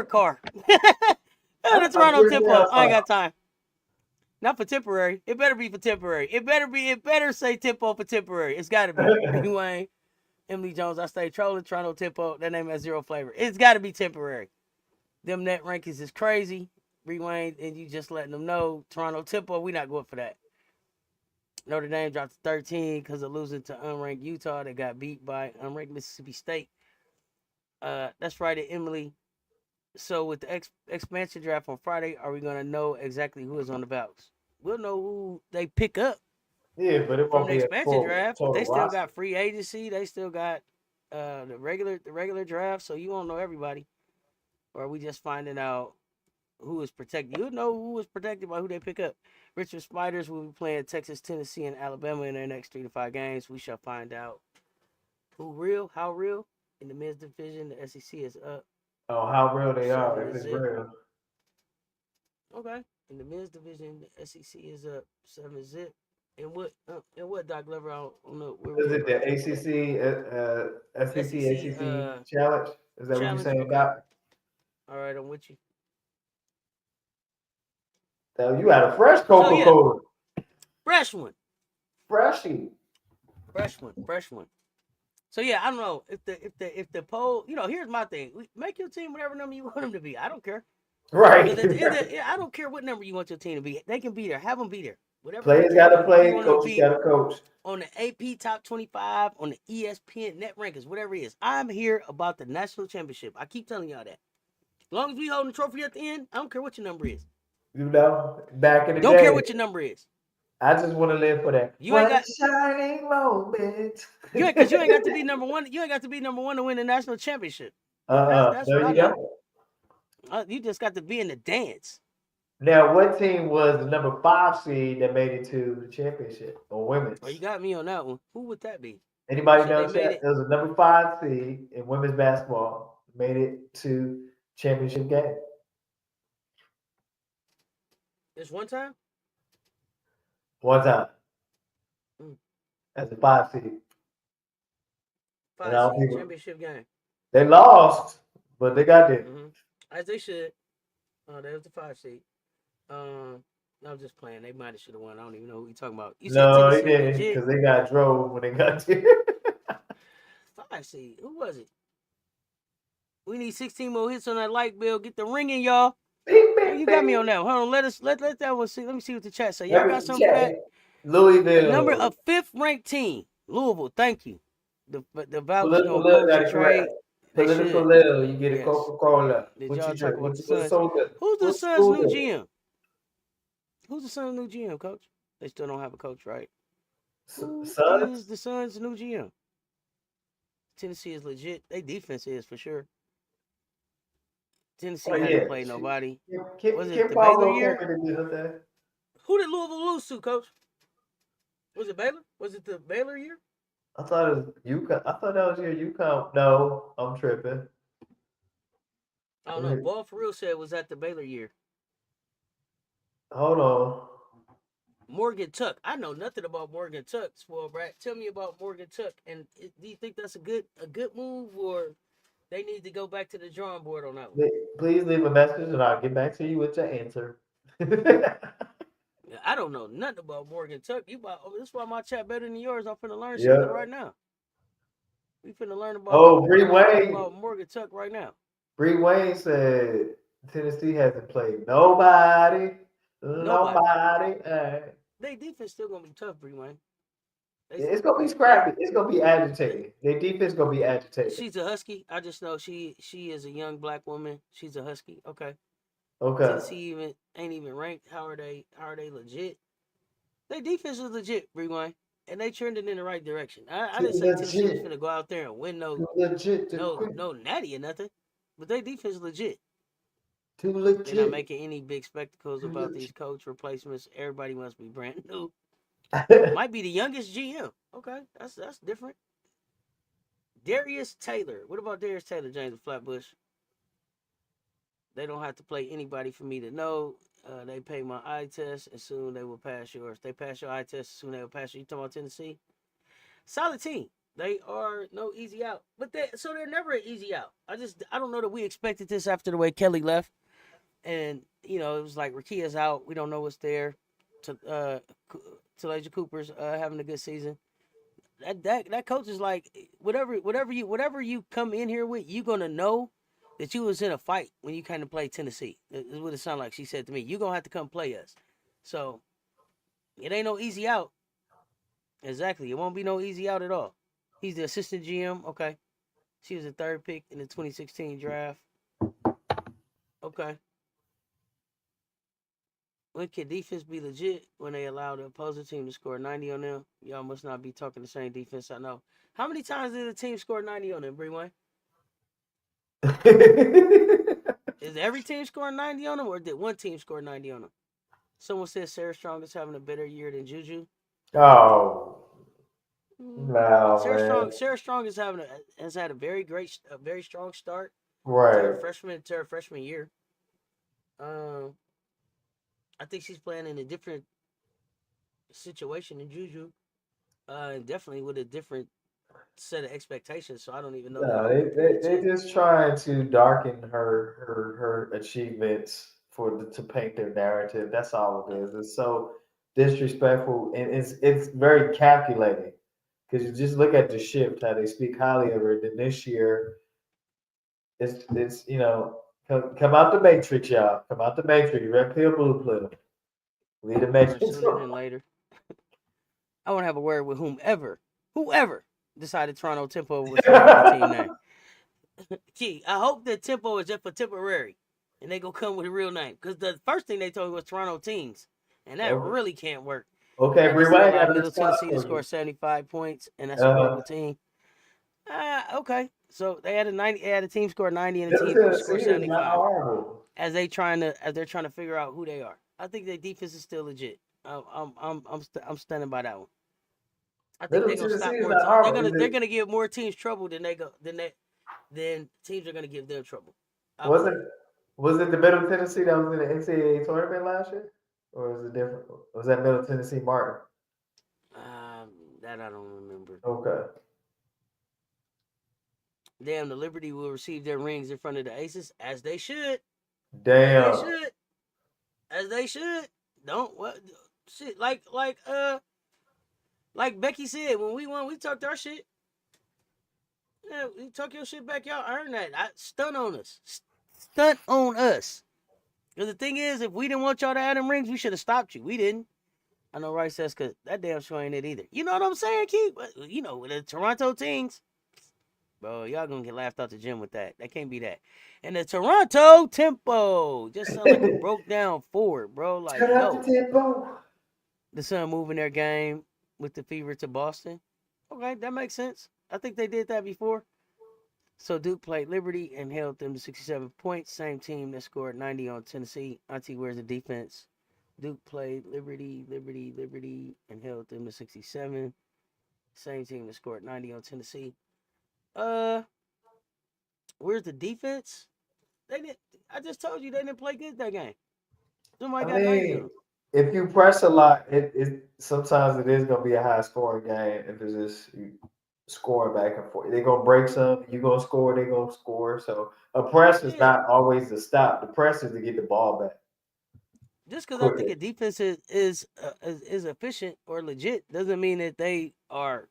car. The Toronto Tempo. I ain't got time. Not for temporary. It better be for temporary. It better say tempo for temporary. It's gotta be. Anyway, Emily Jones, I stay trolling. Toronto Tempo. That name has zero flavor. It's gotta be temporary. Them net rankings is crazy. Rewind, and you just letting them know. Toronto Tempo, we not going for that. Notre Dame dropped to 13 because of losing to unranked Utah. They got beat by unranked Mississippi State. That's right, Emily. So with the expansion draft on Friday, are we going to know exactly who is on the ballots? We'll know who they pick up. Yeah, but it won't from the expansion draft. But they still roster. got free agency. They still got the regular draft. So you won't know everybody. Or are we just finding out who is protected? You'll know who is protected by who they pick up. Richard Spiders will be playing Texas, Tennessee, and Alabama in their next 3 to 5 games. We shall find out how real in the men's division. The SEC is up. Oh, how real they are. If it's real. Okay. In the men's division, the SEC is up 7-0. And what Doc Lever? I don't know. Is it the ACC challenge? Is that what you're saying, Doc? All right, I'm with you. So you had a fresh Coca-Cola. Fresh one. Freshie. Fresh one. So yeah, I don't know if the poll. Here's my thing: make your team whatever number you want them to be. I don't care. Right. I don't care what number you want your team to be. They can be there. Have them be there. Whatever. Players got to play. Coaches got to coach. On the AP Top 25, on the ESPN Net Rankings, whatever it is. I'm here about the national championship. I keep telling y'all that. As long as we holding the trophy at the end, I don't care what your number is. Back in the day. Don't care what your number is. I just want to live for that. You ain't got shining moment. Because you ain't got to be number one. You ain't got to be number one to win the national championship. That's there you go. You just got to be in the dance. Now, what team was the number 5 seed that made it to the championship or women's? Oh, you got me on that one. Who would that be? Anybody know that? It was a number 5 seed in women's basketball. Made it to championship game. Just one time? One time. as a 5 seed. And 5 all seed people championship game. they lost, but they got there. Mm-hmm. As they should. There's the 5 seed. I was just playing. They might have should have won. I don't even know who you talking about. You said No, they Tennessee didn't legit because they got drove when they got there. 5 seed. Who was it? We need 16 more hits on that light bill. Get the ringing, y'all. Bing, Oh, bing, you got me bing. on that. Hold on. Let that one see. Let me see what the chat say. Y'all Let got me something for that? check. Louisville. A fifth ranked team, Louisville. Thank you. The vouch Political gonna lil post got a it correct. trade. They Political should. lil, you get a Yes. Coca-Cola. Did What y'all you talk drink? about the What Suns? soda? Who's the What Suns' new soda? GM? Who's the Suns' new GM, coach? They still don't have a coach, right? Who is Suns? the Suns' new GM? Tennessee is legit. They defense is for sure. Oh Tennessee yeah. hasn't played nobody. Was it Kim the Baylor Paulo year? came in and did her thing. Who did Louisville lose to, coach? Was it Baylor? Was it the Baylor year? I thought it was Yukon. I thought that was your Yukon. No, I'm tripping. I don't know. Ball for real said it was at the Baylor year. Hold on. Morgan Tuck. I know nothing about Morgan Tuck, spoiled brat. Tell me about Morgan Tuck. And do you think that's a good move, or they need to go back to the drawing board on that one? Please leave a message and I'll get back to you with your answer. I don't know nothing about Morgan Tuck. This is why my chat better than yours. I'm finna learn Yeah. something right now. We finna learn about. Oh, We finna learn about Morgan Tuck right now. Bree Wayne said Tennessee hasn't played nobody. Nobody. Nobody. They defense still gonna be tough, Bree Wayne. It's gonna be scrappy. It's gonna be agitated. Their defense gonna be agitated. She's a husky. I just know she is a young black woman. She's a husky. Okay. Okay. Tennessee ain't even ranked. How are they legit? Their defense is legit, Rewind. And they trending in the right direction. I didn't say Tennessee was gonna go out there and win no natty or nothing. But their defense is legit. Too legit. They're not making any big spectacles about these coach replacements. Everybody must be brand new. Might be the youngest GM. Okay, that's different. Darius Taylor. What about Darius Taylor, James Flatbush? They don't have to play anybody for me to know. They pay my eye test, and soon they will pass yours. They pass your eye test, soon they will pass you. You talking about Tennessee? Solid team. They are no easy out, but they're never an easy out. I don't know that we expected this after the way Kelly left, and it was like Rakia's out. We don't know what's there. Talasia Cooper's having a good season. That coach is like whatever you come in here with, you gonna know that you was in a fight when you kind of played Tennessee. That's what it sounded like. She said to me, "You gonna have to come play us." So it ain't no easy out. Exactly, it won't be no easy out at all. He's the assistant GM. Okay, she was the third pick in the 2016 draft. Okay. When can defense be legit? When they allow the opposing team to score 90 on them? Y'all must not be talking the same defense. I know. How many times did the team score 90 on them, Bree? Is every team scoring 90 on them, or did one team score 90 on them? Someone said Sarah Strong is having a better year than Juju. Oh. No, man. Sarah Strong has had a very strong start to Right. her freshman year. I think she's playing in a different situation than Juju, and definitely with a different set of expectations. So I don't even know that I No, would compare the they two. just trying to darken her achievements to paint their narrative. That's all it is. It's so disrespectful and it's very calculating. Because you just look at the shift, how they speak highly of her. Then this year, it's come out the matrix, y'all. Come out the matrix. Red pill, blue pill. Lead the Learn matrix. sooner than later. I want to have a word with whoever decided Toronto Tempo was supposed to be the team name. Key, I hope that Tempo is just for temporary, and they gonna come with a real name. Because the first thing they told me was Toronto Teens, and that Okay, really can't work. okay, Bree Unless they Wayne allow got a Middle response Tennessee to for score you. 75 points, and that's a Uh, horrible team. Okay. So they had a team score 90 and a Middle team score Tennessee is not 75 horrible. as they're trying to figure out who they are. I think their defense is still legit. I'm standing by that one. I think Middle they're gonna Tennessee stop is more not teams. horrible. Is They're it? gonna give more teams trouble than teams are gonna give them trouble. I Was it believe. was it the Middle Tennessee that was in the NCAA tournament last year, or was it different? Was that Middle Tennessee Martin? Um, That I don't remember. Okay. Damn, the Liberty will receive their rings in front of the Aces, as they should. As they Damn. should. As they should. Don't what shit like Becky said, when we won, we talked our shit. Yeah, you talk your shit back, y'all earn that. Stunt on us. Stunt on us. Because the thing is, if we didn't want y'all to add them rings, we should have stopped you. We didn't. I know Rice says, because that damn show ain't it either. You know what I'm saying, Keith? You know, the Toronto teams, bro, y'all gonna get laughed out the gym with that. That can't be that. And the Toronto tempo just sound like a broke down forward, bro. Like, Turn out no. the tempo. The Sun moving their game with the Fever to Boston. Okay, that makes sense. I think they did that before. So Duke played Liberty and held them to 67 points. Same team that scored 90 on Tennessee. Auntie, where's the defense? Duke played Liberty, and held them to 67. Same team that scored 90 on Tennessee. Where's the defense? They didn't. I just told you they didn't play good that game. Somebody I got 90 on mean, them. if you press a lot, it sometimes it is gonna be a high scoring game if it's just scoring back and forth. They're gonna break some, you're gonna score, they're gonna score. So a press is Yeah. not always the stop. The press is to get the ball back. Just because I think Quicker. a defense is efficient or legit doesn't mean that they are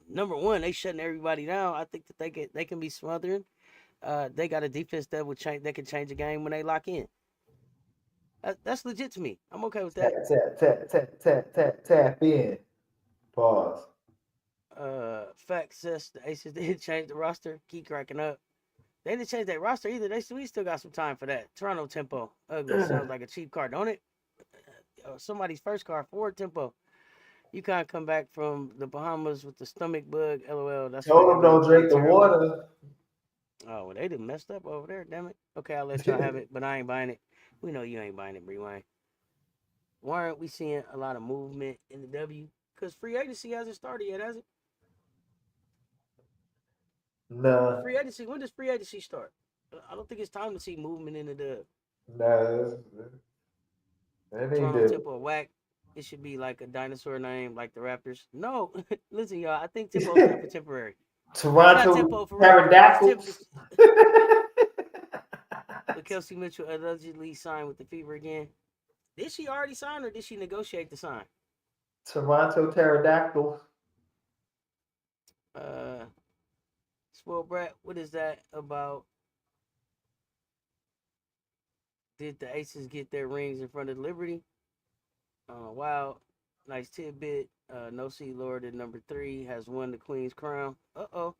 number one. They shutting everybody down. I think that they can be smothering. They got a defense that would change. That can change the game when they lock in. That's legit to me. I'm okay with Tap, that. tap, tap, tap, tap, tap, tap in. Pause. Fact says the Aces didn't change the roster. Keep cracking up. They didn't change that roster either. We still got some time for that. Toronto tempo. Ugly. Sounds like a cheap car, don't it? Somebody's first car, Ford tempo. Yukon come back from the Bahamas with the stomach bug. LOL. That's why Told y'all them gonna don't play drink the terrible. water. Oh, well, they done messed up over there. Damn it. Okay, I'll let y'all have it, but I ain't buying it. We know you ain't buying it, Rewind. Why aren't we seeing a lot of movement in the W? Because free agency hasn't started yet, has it? Nah, Free agency. When does free agency start? I don't think it's time to see movement in the dub. nah, that ain't Toronto the Tempo whack. It should be like a dinosaur name, like the Raptors. No, listen, y'all. I think Tempo's there for temporary. It's not Toronto Tempo for real. Pterodactyls. But Kelsey Mitchell allegedly signed with the Fever again. Did she already sign or did she negotiate to sign? Toronto Pterodactyls. Uh, Spoiled Brat, what is that about? Did the Aces get their rings in front of Liberty? Wow, nice tidbit. No C Lord at number 3 has won the Queen's crown. Uh-oh.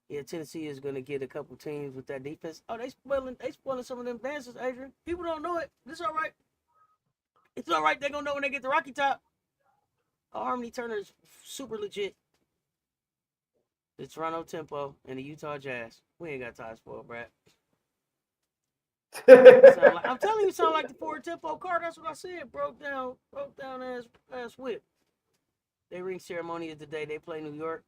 Yeah, Tennessee is gonna get a couple teams with that defense. Oh, they spoiling some of them dances, Adrian. People don't know it. It's all right. It's all right. They're gonna know when they get the Rocky Top. Harmony Turner is super legit. The Toronto Tempo and the Utah Jazz. We ain't got time for it, Brad. I'm telling you, sound like the Ford Tempo car. That's what I said. Broke down ass whip. Their ring ceremony is the day they play New York.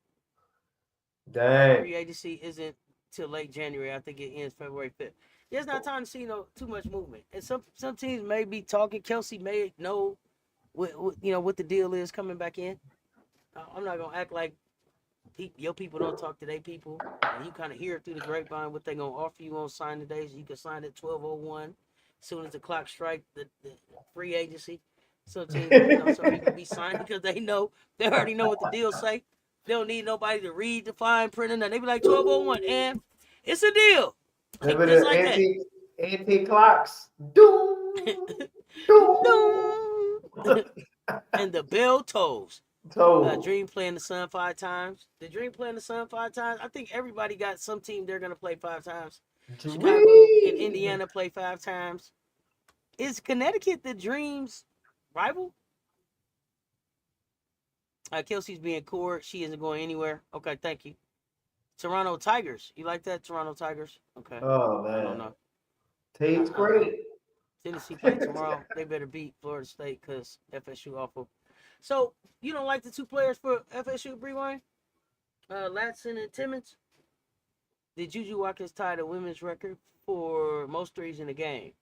Dang. Free agency isn't till late January. I think it ends February 5th. There's not time to see too much movement. And some teams may be talking. Kelsey may know what the deal is coming back in. I'm not gonna act like your people don't talk to their people, and you kind of hear through the grapevine what they gonna offer you on signing days. You can sign at 12:01. As soon as the clock strikes the free agency. Some teams, some people be signing because they already know what the deal say. They don't need nobody to read the fine print and that. They be like 12:01, and it's a deal, Remember just the like that. anti clocks? Doom, doom. And the bell tolls. Told. Dream playing the Sun 5 times. The Dream playing the Sun 5 times. I think everybody got some team they're gonna play 5 times. Chicago and Dream. Indiana play 5 times. Is Connecticut the Dream's rival? Kelsey's being cored. She isn't going anywhere. Okay, thank you. Toronto Tigers. You like that? Toronto Tigers? Okay. Oh I don't man. know. Tate's I don't know. great. Tennessee play tomorrow. They better beat Florida State because FSU awful. So, you don't like the 2 players for FSU, Breewine? Latson and Timmons? Did Juju Watkins tie the women's record for most threes in the game?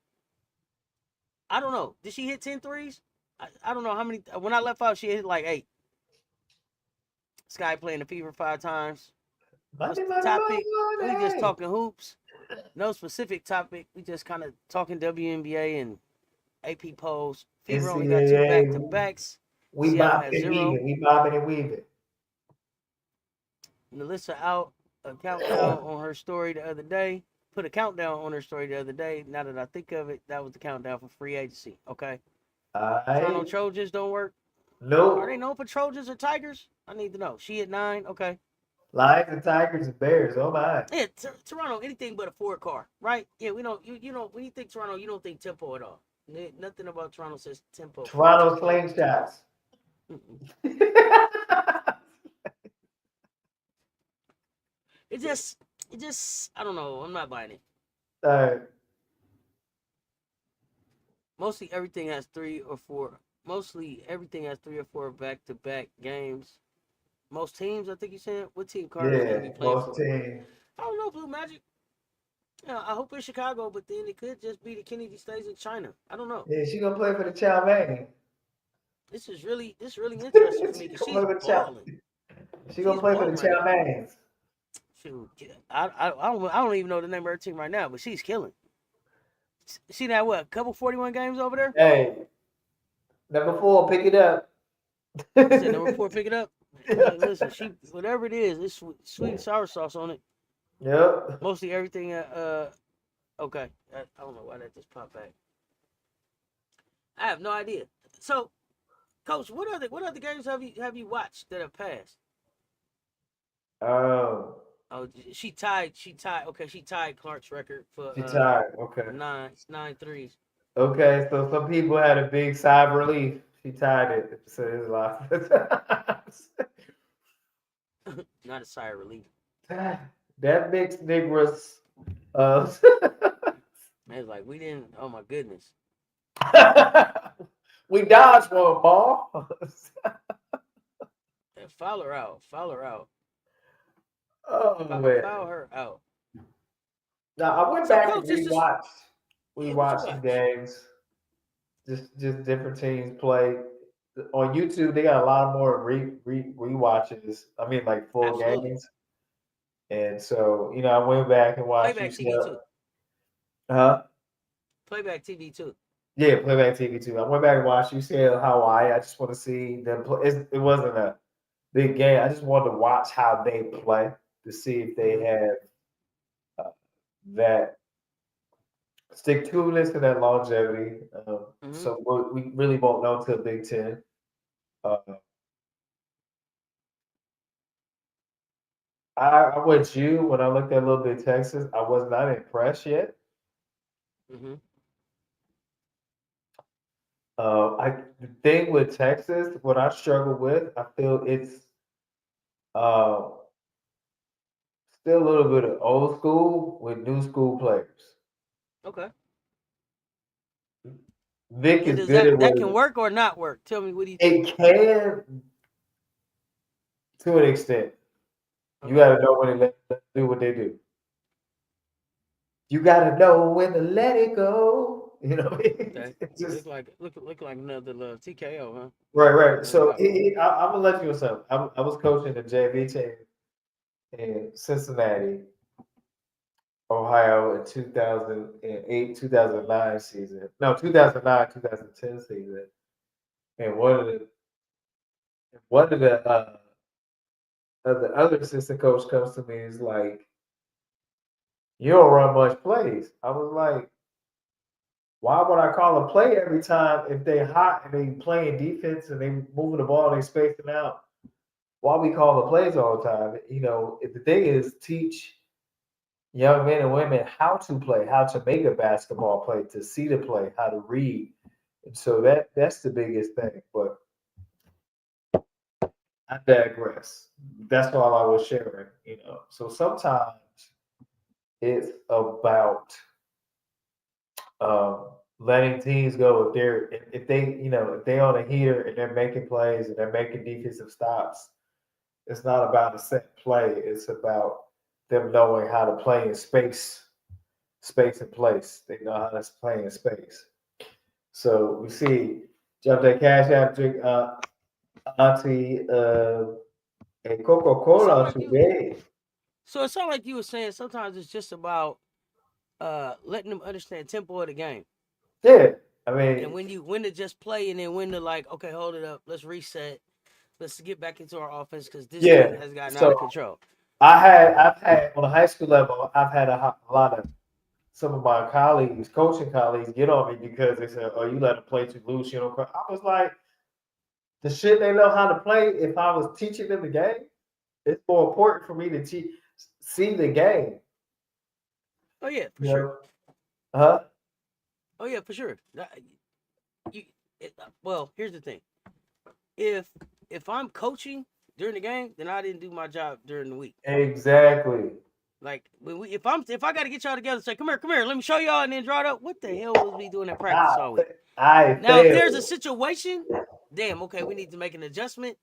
I don't know. Did she hit 10 threes? I don't know how many. When I left out, she hit like 8. Sky playing the Fever 5 times. What's Money, the money, topic? We just money. talking hoops. No specific topic. We just kind of talking WNBA and AP polls. Fever only got 2 NCAA, back-to-backs. we Seattle has bopping and 0. weaving. We bopping and weaving. Melissa out a countdown on her story the other day. Put a countdown on her story the other day. Now that I think of it, that was the countdown for free agency. Okay. Toronto Trojans don't work. Are they Nope. known for Trojans or Tigers? I need to know. She at 9. Okay. Lions and Tigers and Bears. Oh my. Yeah, Toronto, anything but a 4 car, right? Yeah, we don't. You know when you think Toronto, you don't think tempo at all. Nothing about Toronto says tempo. Toronto Slingshots. It just, I don't know. I'm not buying it. Right. Mostly everything has 3 or 4. Mostly everything has 3 or 4 back-to-back games. Most teams, I think you said. What team Carter's going to Yeah, be playing for? most teams. I don't know, Blue Magic. Yeah, I hope it's Chicago, but then it could just be the Kennedy States in China. I don't know. Yeah, she gonna play for the Chow Mein. This really interesting for me because she's balling. She gonna play for the right Chow now. Mein. Shoot, I don't even know the name of her team right now, but she's killing. See that what? Couple 41 games over there. Hey, number 4, pick it up. You said number 4, pick it up. Hey, listen, she whatever it is, it's sweet and sour sauce on it. Yep. Mostly everything. Okay. I don't know why that just popped back. I have no idea. So, Coach, what other games have you watched that have passed? Oh. Oh, she tied. Okay, she tied Clark's record for She tied. Okay. for nine threes. Okay, so some people had a big sigh of relief. She tied it. So it's lost. Not a sigh of relief. That big Negroes. It's like we didn't. Oh my goodness. We dodged one ball. Foul her out. Oh man. Foul her out. Now I went back and rewatched. We watched some games. Just different teams play. On YouTube, they got a lot more rewatches. I mean, like full games. And so, I went back and watched Playback TV too. Huh? Playback TV too. Yeah, playback TV too. I went back and watched UCLA Hawaii. I just want to see them play. It wasn't a big game. I just wanted to watch how they play to see if they have that stick-to-ness and that longevity. So we really won't know until Big Ten. I with you when I looked at Little Big Texas. I was not impressed yet. The thing with Texas, what I struggle with, I feel it's still a little bit of old school with new school players. Okay. Vic and is good at that can work or not work. Tell me, what do you think? It can, to an extent. Okay. You got to know when to let do what they do. You got to know when to let it go. You know what I mean? Okay. Just, look like another TKO, huh? Right. So I'm gonna let you know something. I was coaching the JV team in Cincinnati, Ohio in 2008, 2009 season. No, 2009, 2010 season. And one of the other assistant coach comes to me and is like, "You don't run much plays." I was like, "Why would I call a play every time if they hot and they playing defense and they moving the ball and they spacing out? Why we call the plays all the time?" If the thing is teach young men and women how to play, how to make a basketball play, to see the play, how to read. And so that's the biggest thing. But I digress. That's all I was sharing, So sometimes it's about letting teams go if they on a heater and they're making plays and they're making defensive stops. It's not about a set play. It's about them knowing how to play in space and place. They know how to play in space. So we see Jump that Cash App, Auntie, and Coca-Cola today. So it sounds like you were saying sometimes it's just about letting them understand tempo of the game. Yeah, I mean, and when to just play, and then when to like, okay, hold it up, let's reset, let's get back into our offense because this thing has gotten out of control. I've had on a high school level, I've had a lot of some of my colleagues, coaching colleagues, get on me because they said, "Oh, you let them play too loose." You know, I was like, the shit they know how to play. If I was teaching them the game, it's more important for me to see the game. Oh yeah, for You sure. know? Huh? Oh yeah, for sure. Well, here's the thing. If I'm coaching during the game, then I didn't do my job during the week. Exactly. Like if I got to get y'all together and say, come here, let me show y'all, and then draw it up. What the hell was we doing at practice all week? Now, if there's a situation, damn, okay, we need to make an adjustment.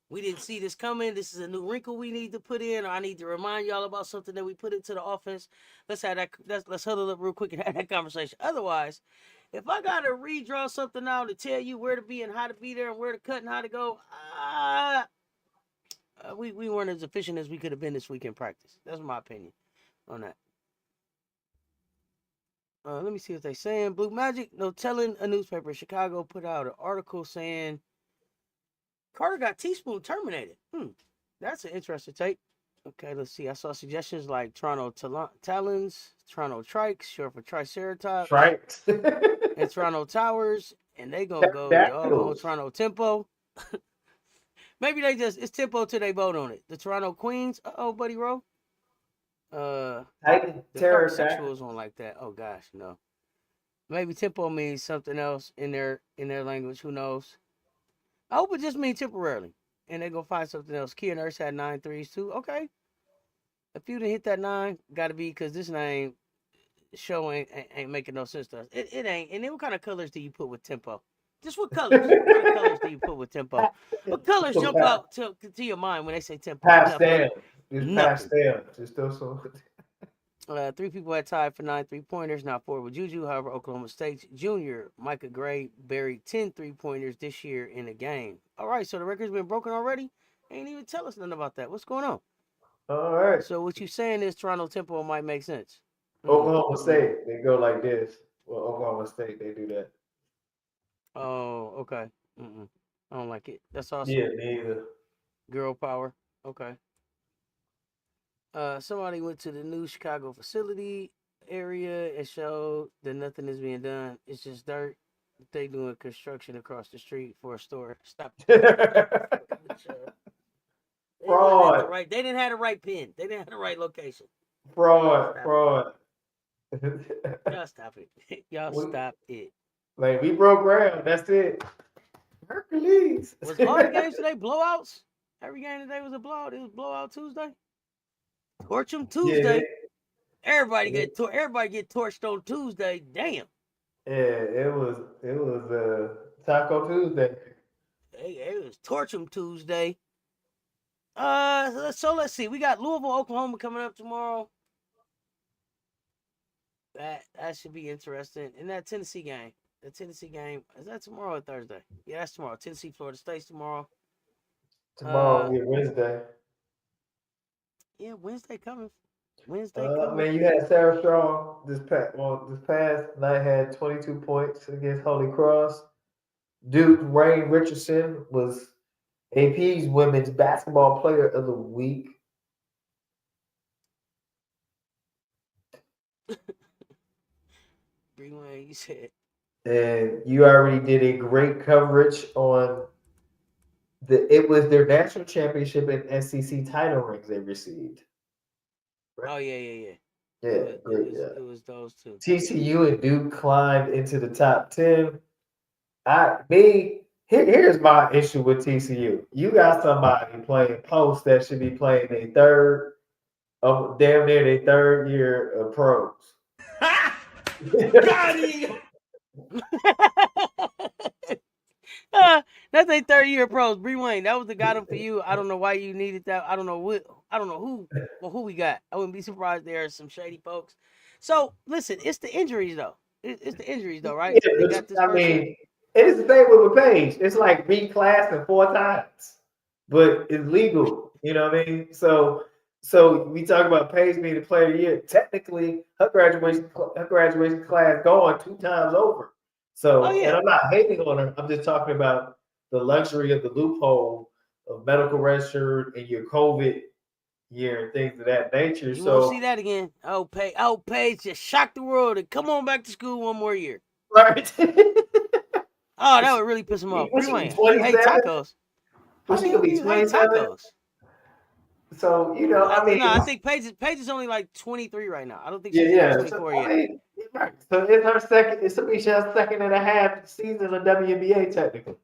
We didn't see this coming. This is a new wrinkle we need to put in, or I need to remind y'all about something that we put into the offense. Let's have that. Let's huddle up real quick and have that conversation. Otherwise, if I gotta redraw something out to tell you where to be and how to be there and where to cut and how to go, we weren't as efficient as we could have been this week in practice. That's my opinion on that. Let me see what they're saying. Blue Magic, no telling. A newspaper in Chicago put out an article saying Carter got Teaspoon terminated. That's an interesting take. Okay, let's see. I saw suggestions like Toronto Talons, Toronto Trikes, short for Triceratops, and Toronto Towers, and they gonna go doggone Toronto Tempo. Maybe it's Tempo till they vote on it. The Toronto Queens, Buddy Rowe. The Park Sexuals won't like that. Oh gosh, no. Maybe Tempo means something else in their language. Who knows? I hope it just means temporarily, and they gonna find something else. Kia Nurse had 9 threes too. Okay, if you didn't hit that 9, gotta be because this name show ain't making no sense to us. It ain't. And then what kind of colors do you put with Tempo? Just what colors? What kind of colors do you put with Tempo? What colors jump out to your mind when they say Tempo? Pastel. Nothing. Pastel. Just those. 3 people had tied for 9 3-pointers, not 4 with Juju. However, Oklahoma State's junior Micah Gray buried 10 3-pointers this year in a game. All right, so the record's been broken already? Ain't even tell us nothing about that. What's going on? All right. So what you saying is Toronto Tempo might make sense. Oklahoma State, they go like this. Well, Oklahoma State, they do that. Oh, okay. I don't like it. That's awesome. Yeah, neither. Girl power. Okay. Somebody went to the new Chicago facility area and showed that nothing is being done. It's just dirt. They doing construction across the street for a store. Stop. Fraud. They didn't have the right pin. They didn't have the right location. Fraud. Y'all stop it. Stop it. Like, we broke ground. That's it. Hercules. Was all the games today blowouts? Every game today was a blowout. It was blowout Tuesday. Torch them Tuesday. Yeah. Everybody get torched on Tuesday. Damn. Yeah, it was Taco Tuesday. It was torch them Tuesday. So let's see. We got Louisville, Oklahoma coming up tomorrow. That should be interesting. And that Tennessee game. The Tennessee game, is that tomorrow or Thursday? Yeah, that's tomorrow. Tennessee, Florida State's tomorrow. Wednesday. Yeah, Wednesday coming. Man, you had Sarah Strong this past night had 22 points against Holy Cross. Duke Rain Richardson was AP's Women's Basketball Player of the Week. You said. And you already did a great coverage on it was their national championship and SEC title rings they received. Right? Oh yeah. Yeah, great. It was those two. TCU and Duke climbed into the top 10. Here's my issue with TCU. You got somebody playing post that should be playing damn near their third year of pros. Got him! That's a 30-year pros. Bree Wayne, that was the guy for you. I don't know why you needed that. I don't know who we got. I wouldn't be surprised there are some shady folks. So listen, it's the injuries though. It's the injuries though, right? Yeah, it is the thing with LePage. It's like reclassing 4 times, but it's legal. You know what I mean? So we talk about Paige being the player of the year. Technically, her graduation class going 2 times over. Oh So, and yeah. I'm not hating on her. I'm just talking about the luxury of the loophole of medical register and your COVID year and things of that nature. You won't So, see that again. Paige just shock the world and come on back to school one more year. right. Oh, that would really piss him off. What she be Bree, you hate 27? tacos. How What the she could hell do be you hate 27? tacos? So, I mean, No, I think Paige is only like 23 right now. I don't think she's even yeah. So, 24 I yet. mean, right. So it's her second. It's Misha's second and a half season of WNBA technically.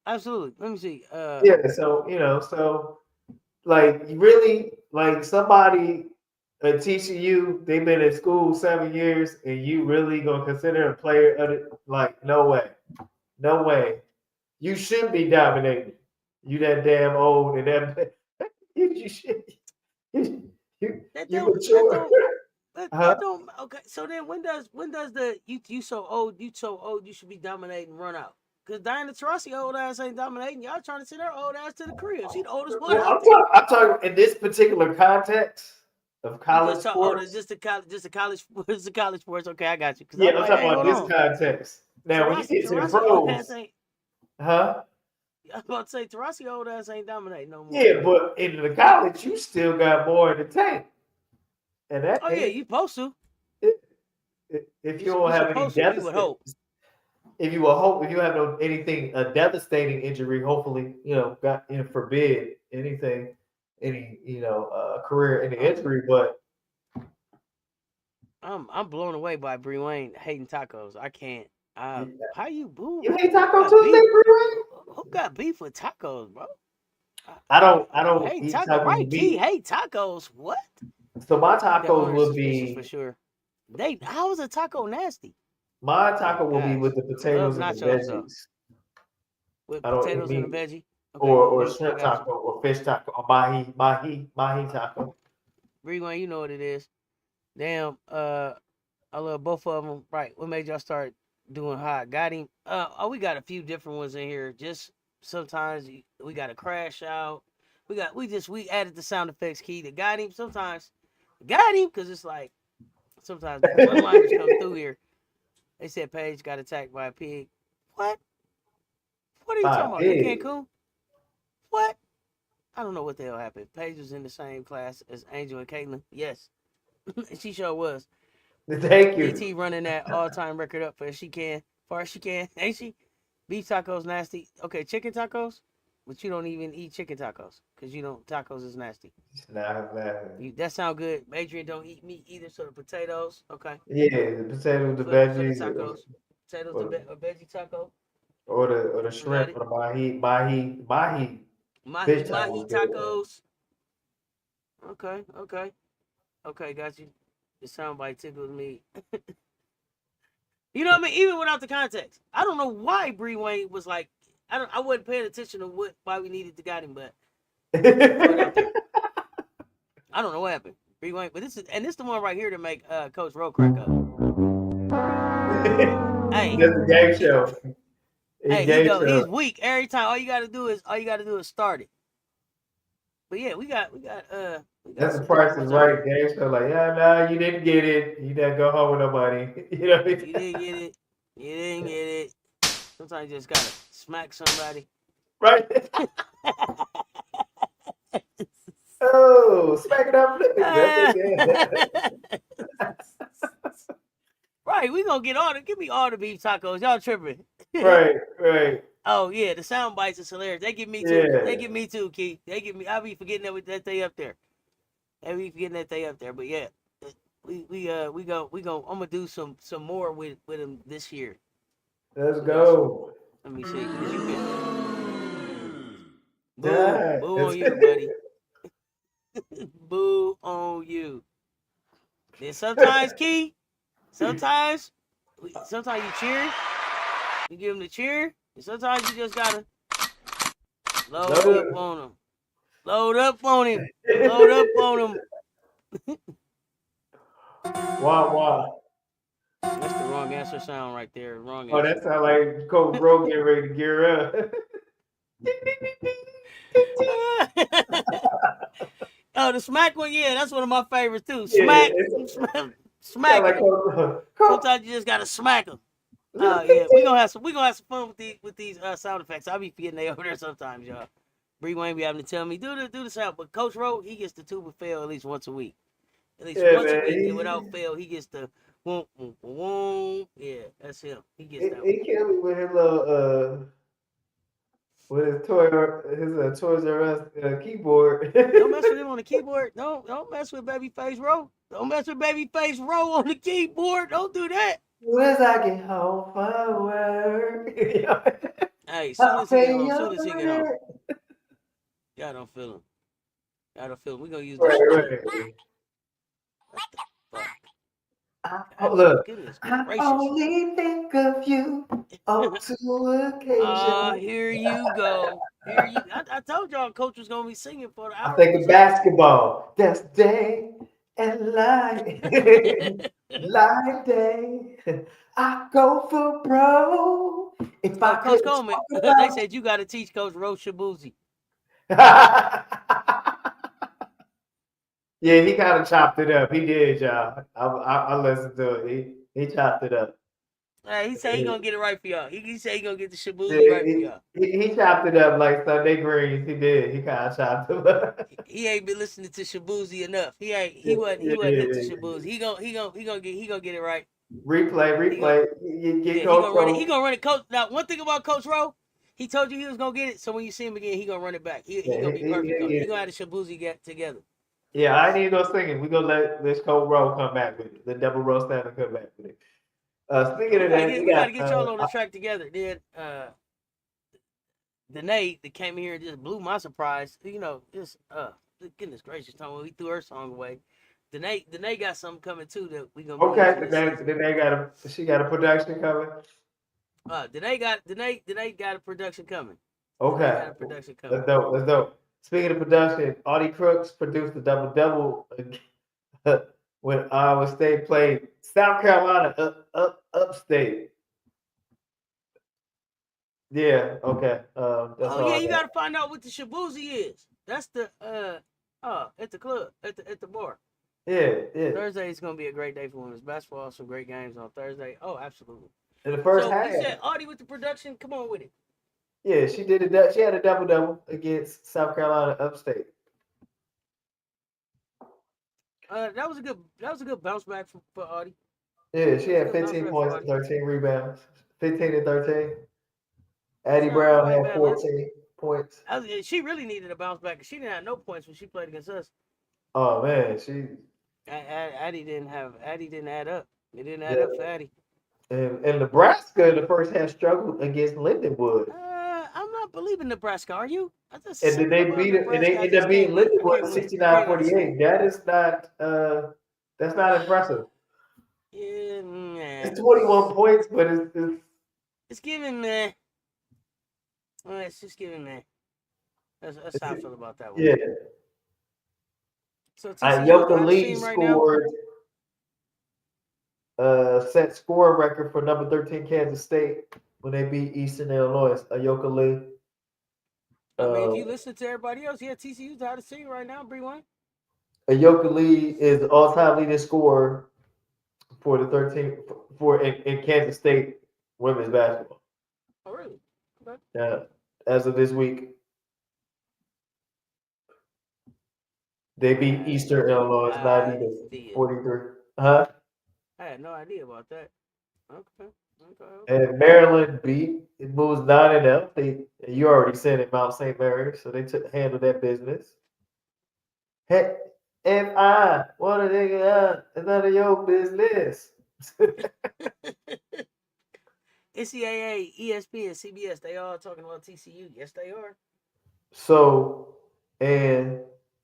Absolutely. Let me see. Yeah. So like really, like somebody at TCU, they've been in school 7 years, and you really gonna consider a player of it? Like, no way, no way. You should be dominating. You that damn old and that you should. You, that you don't that mature. don't Huh? that don't okay. So then when does the you so old you should be dominating run out? Because Diana Taurasi old ass ain't dominating. Y'all trying to send her old ass to the crib. She the oldest one Well, out there. I'm talking in this particular context of You college just talk. Oh, sports. just the college. It's the college sports. Okay, I got you. Because Yeah, I'm I'm like, talking hey, about hold this on. context. Now, when you get to the Taurasi old ass pros, ain't. huh? I was about to say Taurasi old ass ain't dominating no more. Yeah, but in the college, you still got more in the tank, and that Oh yeah, ain't you supposed to. if you don't You have any supposed to. We would deficit. hope. If you have no anything a devastating injury, hopefully, God, forbid anything, any career any I'm injury, but I'm blown away by Bree Wayne hating tacos. I can't. you, How you boo? you hate Who Taco got Tuesday, beef? Bree? Who got beef with tacos, bro? I don't Hate eat taco. taco Right, Key. meat. Hate tacos. What? So my That tacos owner would suspicious for be sure. How is a taco nasty? my Oh my taco will be gosh. with the Love potatoes and the nachos though. veggies. With I don't eat potatoes and a meat veggie. Okay, or cool. I shrimp got you. taco or fish taco or mahi taco. Bree Wayne, you know what it is. Damn, I love both of them. Right. What made y'all start doing hot? Got him. We got a few different ones in here. Just sometimes we got a crash out. We added the sound effects key that got him. Sometimes got him because it's like sometimes the one liners come through here. They said Paige got attacked by a pig. What? What are you By talking a about? In pig. Cancun? What? I don't know what the hell happened. Paige was in the same class as Angel and Caitlin. Yes, she sure was. Thank you. DT running that all-time record up far as she can, ain't she? Beef tacos nasty. Okay, chicken tacos, but you don't even eat chicken tacos because you don't. Tacos is nasty. Nah, nah. That sound good. Adrian don't eat meat either, so the potatoes. Okay, Yeah, the potatoes, the for the veggies, tacos, potatoes or, a veggie taco. or the I got shrimp it. or the mahi Mahi fish mahi taco. Good. tacos. Okay, got you. The soundbite tickled me. You know what I mean? Even without the context, I don't know why Bree Wayne was like, I wasn't paying attention to why we needed to got him, but throw it out there. I don't know what happened, Bree Wayne, but this is the one right here to make Coach Rowe crack up. Hey, That's a game he, show. It's hey, game he's show. weak every time. All you got to do is start it. But yeah, we got That's the some price different is ones on right here. game show. Like, yeah, no, you didn't get it. You didn't go home with no money. You know what I mean? You didn't get it. You didn't get it. Sometimes you just gotta smack somebody. Right? Oh, smack it up, flip it. Right, we gonna give me all the beef tacos. Y'all tripping. Right, right. Oh yeah, the sound bites is hilarious. They give me too. They Yeah. give me too, Keith. They give me. I be forgetting that they up there. I be forgetting that they up there. But yeah, we go. I'm gonna do some more with them this year. Let's Who else? go. Let me see. Who's you pick? Yeah. Boo on you, buddy. Boo on you. Then sometimes, Key. Sometimes you cheer. You give them the cheer. And sometimes you just gotta load Load up on them. Load up on him. Load up on him. Wah wah. That's the wrong answer sound right there. Wrong Oh, answer. that sound like Coach Bro getting ready to gear up. Oh, the smack one, yeah, that's one of my favorites too. Yeah, Smacking like them. Sometimes you just gotta smack them. Yeah, we gonna have some fun with these sound effects. I'll be forgetting they over there sometimes, y'all. Bree Wayne be having to tell me do the sound, but Coach Rowe, he gets the tuba fail at least once a week. At least yeah, once a man. week, and without fail, he gets the boom, boom, boom. Yeah, that's him. He gets that one. He killed me with his little with his Toys R Us keyboard. Don't mess with him on the keyboard. Don't mess with Babyface Rowe. Don't mess with Babyface Rowe on the keyboard. Don't do that. As I get home from work, Hey, soon I'll as he get pay home, your soon as he get home, rent. y'all don't feel him. Y'all don't feel him. We gonna use this Right, one. right. What the fuck? Oh, look, Goodness I gracious. only think of you on two occasions. Here you go. I told y'all Coach was gonna be singing for the I hour. think of basketball. That's day and night. Light day. I go for bro. If Oh, I Coach could Coleman, talk they about. said you got to teach Coach Roach Shabuzi. Yeah, he kind of chopped it up. He did, y'all. I listened to it. He chopped it up. He said he gonna get it right for y'all. He said he gonna get the Yeah, Shabuzi right for y'all. he chopped it up like Sunday greens. He did. He kind of chopped it up. He ain't been listening to Shabuzi enough. Yeah, He wasn't hip to yeah. Shabuzi. He gonna get it right. He gonna Replay. You get yeah he Coach gonna run it. Cole. He gonna run it. Coach. Now one thing about Coach Rowe, he told you he was gonna get it. So when you see him again, he gonna run it back. He Yeah, gonna be perfect on it. yeah. He gonna have the Shabuzi get together. Yeah, I need to go singing. We gonna let this Coach Rowe come back with it. The double roll stand and come back with it. Speaking of that, we We gotta got get y'all on the track together. Then Danae that came here and just blew my surprise. You know, just goodness gracious, Tom, we threw her song away. Danae got something coming too that we gonna be okay. using this Then season. she got a production coming. Danae got a production coming. Danae Okay, got a production coming. let's go. Let's go. Speaking of production, Audie Crooks produced a double double when Iowa State played South Carolina upstate. Yeah. Okay. That's Oh all yeah, I you got. gotta find out what the Shabuzi is. That's the at the club at the bar. Yeah. Yeah. Thursday is gonna be a great day for women's basketball. Some great games on Thursday. Oh, absolutely. In the first So half. you said Audie with the production. Come on with it. Yeah, she did it. She had a double double against South Carolina upstate. That was a good bounce back for Audie. Yeah, she That was a had good bounce 15 back for points and Audie. 13 rebounds. 15 and 13. That's Addie not that's Brown not a had bad look. 14 points. She really needed a bounce back. She didn't have no points when she played against us. Oh man, she Addie didn't add up. It didn't add yeah. up for Addie. And Nebraska in the first half struggled against Lindenwood. I'm not believing Nebraska. Are you? I just And then something they about beat it and they Nebraska. ended up beating I Lindenwood can't believe. I can't understand. 69-48. That is not that's not impressive. Yeah, man. It's 21 points, but It's giving man. It's just giving man. That's it's how I feel about that one. yeah. So TCU is the Yoka hottest Lee team right now. scored set score record for number 13 Kansas State when they beat Eastern Illinois. Yoka Lee. I mean, if you listen to everybody else, yeah, TCU's the hottest team right now. Bree1. Yoka Lee is the all-time leading scorer for the 13 for in Kansas State women's basketball. Oh, really? Okay. As of this week, they beat Eastern Illinois 90 to 43. Huh? I had no idea about that. Okay. And Maryland beat it moves 9-0. You already said it, Mount St. Mary's, so they handled that business. Hey, if I want to take it out, it's none of your business. NCAA, ESPN, CBS, they all talking about TCU. Yes, they are. So, and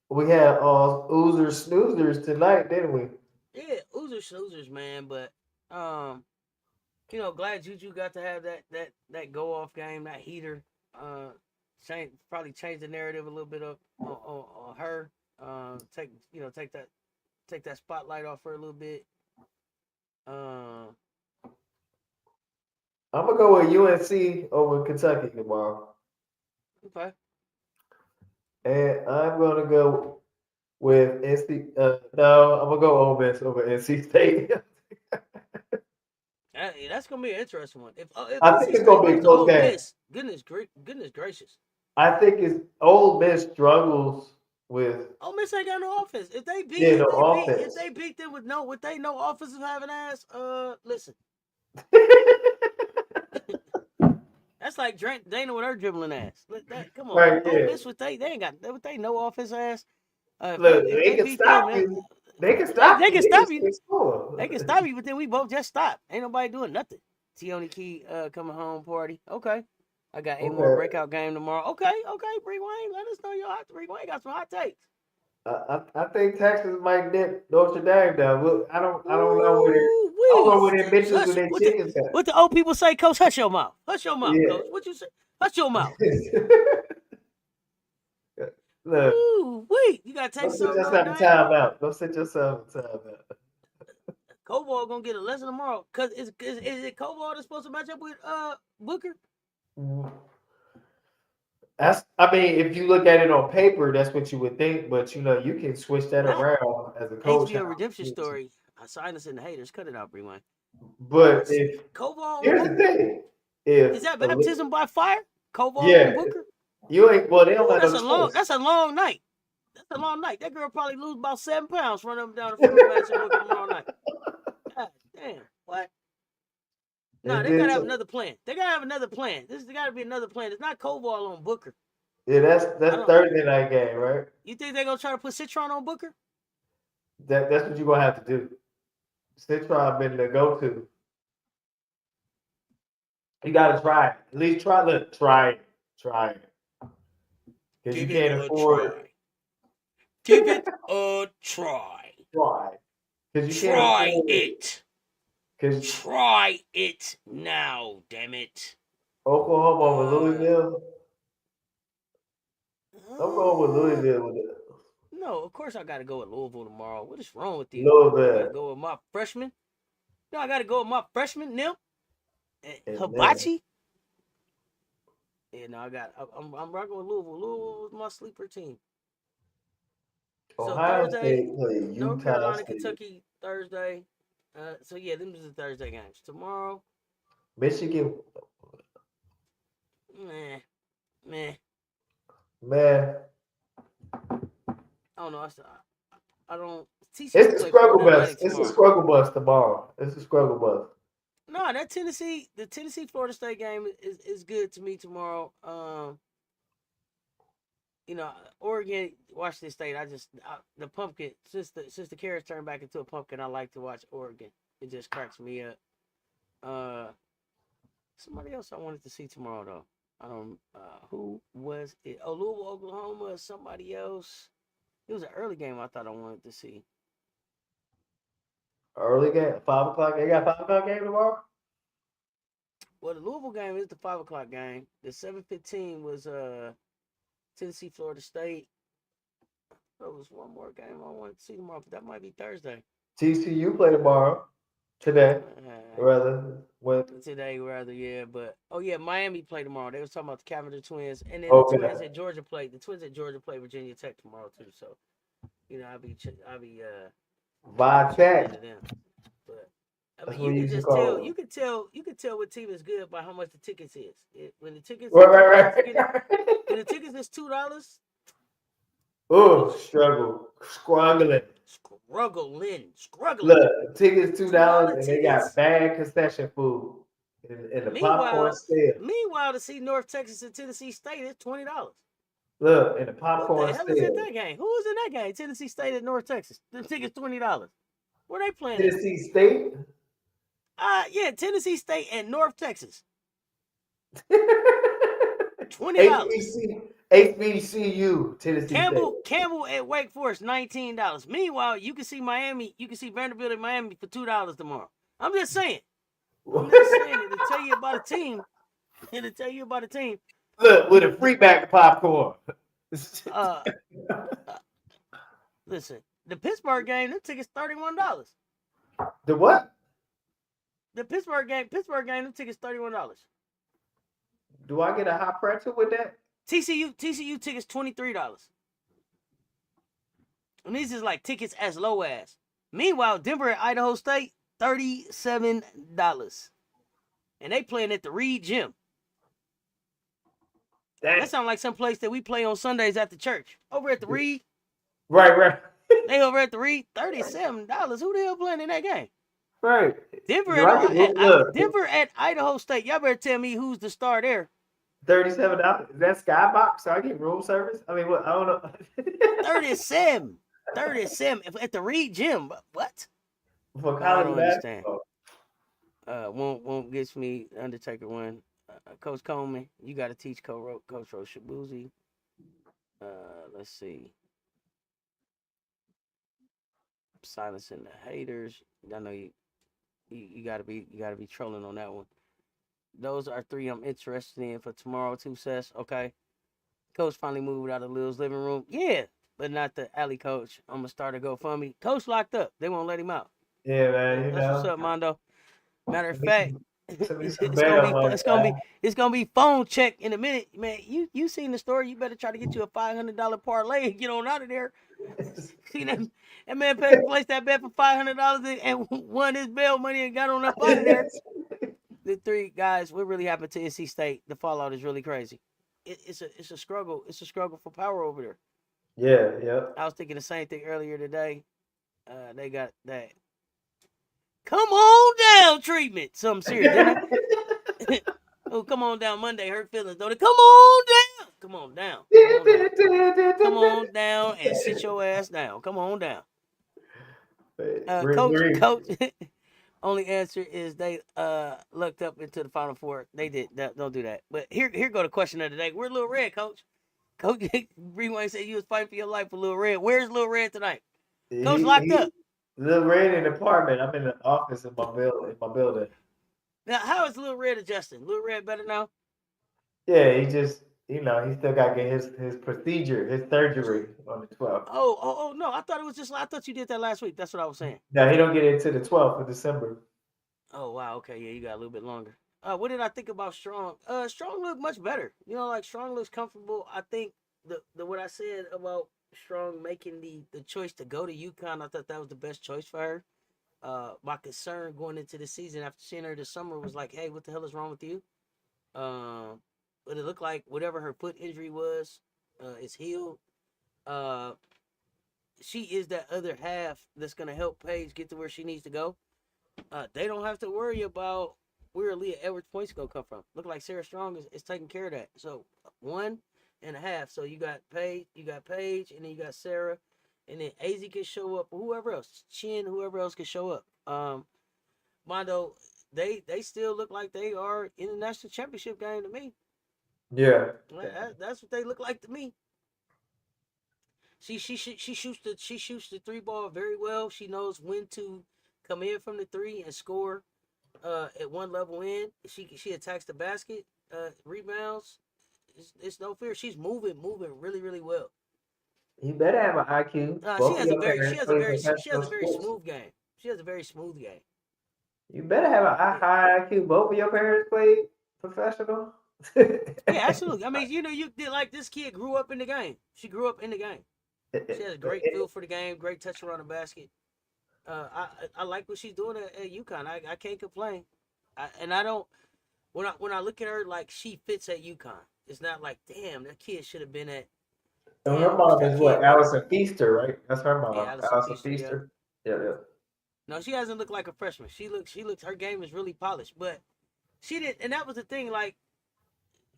we had all oozers snoozers tonight, didn't we? Yeah, snoozers, man. But glad Juju got to have that go off game, that heater. Probably change the narrative a little bit up on her. Take that spotlight off her a little bit. I'm gonna go with UNC over Kentucky tomorrow. Okay. And I'm gonna go with NC. No, I'm gonna go Ole Miss over NC State. That's gonna be an interesting one. If I think NC it's State gonna be lose a to close Ole game. Miss, goodness gracious. I think it's Ole Miss struggles with Ole Miss ain't got no offense. If they beat no if offense. they beat them with no offensive having ass, listen, that's like Dana with her dribbling ass. Come on, Right Ole there. Miss with they ain't got with they no offense ass. Look, If they they can beat them, stop you. They can they stop you. can They can stop you. still score. They can stop you, but then we both just stop. Ain't nobody doing nothing. Tioni Key coming home party. Okay. I got a more Okay. breakout game tomorrow. Okay, Bree Wayne, let us know your hot. Bree Wayne got some hot takes. I think Texas might nip Notre Dame though. Look, I don't know where Ooh, I don't know wee. where their bitches with Hush. their chickens at. What the old people say, Coach? Hush your mouth. Hush your mouth, Yeah. Coach. What you say? Hush your mouth. Look, Ooh, wee. You got go Texas sit over yourself Notre in Dame? timeout. Go sit yourself in timeout. Cobalt gonna get a lesson tomorrow. Cause is it Cobalt that's supposed to match up with Booker? I mean, if you look at it on paper, that's what you would think, but you can switch that Not around as a coach. HBO redemption story. I signed us in the haters. Cut it out, Rewind. But if Cobalt on here's the Booker? thing, if Is that baptism by fire? Cobalt on yeah, Booker? you ain't well, they don't Ooh, have no choice. that's a long night. That's a long night. That girl probably lose about 7 pounds running up and down the field matching Booker tomorrow night. God damn. What? No, And they gotta have then another plan. They gotta have another plan. This has gotta be another plan. It's not Cobalt on Booker. yeah, I that's don't Thursday night game, right? you think they're gonna try to put Citron on Booker? That's what you're gonna have to do. Citron been the go-to. You gotta try it. At least try. Look, try it. Try it. Because you Give it can't a afford try. Give it a try. try. Because you can't Try afford it. because Try it now, damn it. Oklahoma over Louisville. I'm going with Louisville with it. No, of course I got to go with Louisville tomorrow. What is wrong with you? I got to Louisville. go with my freshman. No, I got to go with my freshman, Nip. And then Hibachi. Yeah, no, I'm rocking with Louisville. Louisville was my sleeper team. So Ohio Thursday, State played North Utah Carolina, State. Kentucky, Thursday. So yeah, them is the Thursday games. Tomorrow, Michigan, meh. man, I don't know. I don't. TCU it's a play struggle Florida bus. Atlantic It's a tomorrow. struggle bus tomorrow. It's a struggle bus. No, that the Tennessee Florida State game is good to me tomorrow. Oregon, Washington State. The pumpkin since the carrots turned back into a pumpkin. I like to watch Oregon. It just cracks me up. Somebody else I wanted to see tomorrow though. I don't. Who was it? Oh, Louisville, Oklahoma. Somebody else. It was an early game. I thought I wanted to see. Early game, 5 o'clock. They got 5 o'clock game tomorrow. Well, the Louisville game is the 5 o'clock game. The 7:15 was Tennessee, Florida State. There was one more game I wanted to see tomorrow, but that might be Thursday. TCU play tomorrow. Today, rather. Today, rather, yeah. But Miami play tomorrow. They was talking about the Cavinder Twins, and then Okay. the Twins at Georgia play. The Twins at Georgia play Virginia Tech tomorrow too. So, I'll be Tech. into them. But That's you what you can used to just call tell. it. You can tell what team is good by how much the tickets is. When the tickets Right. when the tickets is $2. Oh, struggling. Struggling. Look, tickets $2, and they got tickets. bad concession food in the popcorn sale. Meanwhile, to see North Texas and Tennessee State, it's $20. Look, in the What the popcorn hell is at sale. that game? Who was in that game? Tennessee State at North Texas. The tickets $20. Where they playing at? Tennessee State. Yeah, Tennessee State and North Texas. $20. HBCU, Tennessee State. Campbell at Wake Forest, $19. Meanwhile, you can see Vanderbilt in Miami for $2 tomorrow. I'm just saying. It'll tell you about a team. Look, with a free bag of popcorn. Listen, the Pittsburgh game, them tickets $31. The what? The Pittsburgh game, them tickets $31. Do I get a hot pretzel with that? TCU tickets $23. And these is like tickets as low as. Meanwhile, Denver at Idaho State, $37. And they playing at the Reed Gym. That sounds like some place that we play on Sundays at the church. Over at the Reed. Right. They over at the Reed, $37. Who the hell playing in that game? Right. Denver at Idaho State. Y'all better tell me who's the star there. $37. Is that Skybox? So I get room service? I mean, what? I don't know. 37 at the Reed Gym. What? For I don't college understand. basketball. Won't get me Undertaker one. Coach Coleman, you got to teach Coach Shabuzi. Let's see. Silencing the haters. I know you gotta be trolling on that one. Those are 3 I'm interested in for tomorrow too, Cess. Okay. Coach finally moved out of Lil's living room. Yeah, but not the alley coach. I'm gonna start a GoFundMe. Coach locked up. They won't let him out. Yeah, man. That's what's up, Mondo. Matter of fact, it's gonna be phone check in a minute, man. You seen the story? You better try to get you a $500 parlay and get on out of there. See that man placed that bet for $500 and won his bail money and got on up out of there. The 3 guys, what really happened to NC State? The fallout is really crazy. It's a struggle. It's a struggle for power over there. Yeah. I was thinking the same thing earlier today. They got that come on down treatment. Something serious, didn't they? Oh, come on down Monday. Hurt feelings, don't it? Come on down. Come on down. Come on down and sit your ass down. Come on down. Coach. Only answer is they looked up into the Final Four. They did. Don't do that. But here go the question of the day. Where's Lil Red, Coach? Coach Rewind said you was fighting for your life for Lil Red. Where's Lil Red tonight? Coach locked up. Lil Red in the apartment. I'm in the office in my building. Now, how is Lil Red adjusting? Lil Red better now? Yeah, he just, he still got to get his procedure, his surgery on the 12th. Oh, no. I thought you did that last week. That's what I was saying. No, he don't get it to the 12th of December. Oh, wow. Okay, yeah, you got a little bit longer. What did I think about Strong? Strong looked much better. Like Strong looks comfortable. I think the what I said about Strong making the choice to go to Yukon, I thought that was the best choice for her. My concern going into the season after seeing her this summer was like, hey, what the hell is wrong with you? But it looked like whatever her foot injury was is healed. She is that other half that's going to help Paige get to where she needs to go. They don't have to worry about where Leah Edwards' points going to come from. Look like Sarah Strong is taking care of that. So 1.5. So you got Paige, and then you got Sarah, and then AZ can show up, or whoever else, Chin, whoever else can show up. Mondo, they still look like they are in the national championship game to me. Yeah, that's what they look like to me. She shoots the 3 ball very well. She knows when to come in from the 3 and score at one level in. She attacks the basket, rebounds. It's no fear. She's moving really, really well. You better have an IQ. She has a very smooth game. She has a very smooth game. You better have a high IQ. Both of your parents played professional. Yeah, absolutely. I mean, you did like this kid grew up in the game. She grew up in the game. She has a great feel for the game, great touch around the basket. I like what she's doing at Yukon. I can't complain. I don't. When I look at her, like she fits at Yukon. It's not like, damn, that kid should have been at. And her mom is what? Allison Feaster, right? That's her mom. Yeah, Allison Feaster. Yeah. No, she hasn't looked like a freshman. She looks. Her game is really polished, but she didn't. And that was the thing. Like,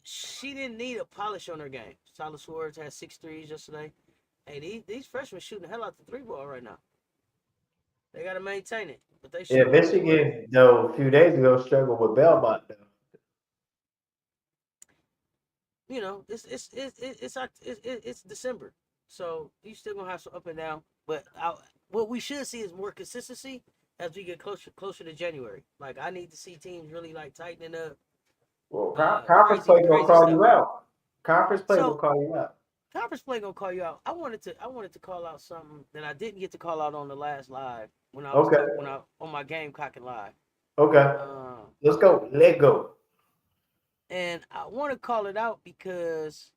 she didn't need a polish on her game. Tyler Swartz had 6 threes yesterday. Hey, these freshmen shooting the hell out the 3 ball right now. They got to maintain it, but they. Yeah, Michigan though a few days ago struggled with Belmont though. It's December, so you still gonna have some up and down. But what we should see is more consistency as we get closer to January. Like I need to see teams really like tightening up. Well, conference play gonna call you out. Conference play will call you out. Conference play gonna call you out. I wanted to call out something that I didn't get to call out on the last live when I was on my Gamecocking live. Okay. Let's go. Let go. And I want to call it out because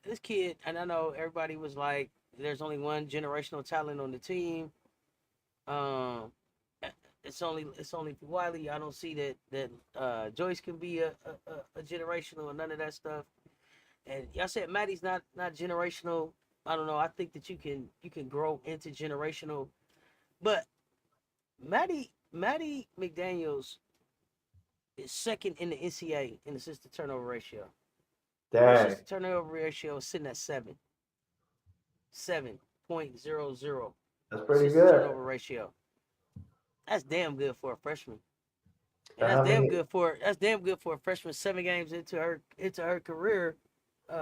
this kid, and I know everybody was like, there's only one generational talent on the team. Um, it's only for Wiley. I don't see that Joyce can be a generational or none of that stuff. And y'all said Maddie's not generational. I don't know. I think that you can grow into generational, but Maddie McDaniels is second in the NCAA in assist to turnover ratio. Her Dang, assist to turnover ratio is sitting at 7.00 that's pretty assist to good. turnover ratio. That's damn good for a freshman. And So how many? that's damn good for a freshman 7 games into her career,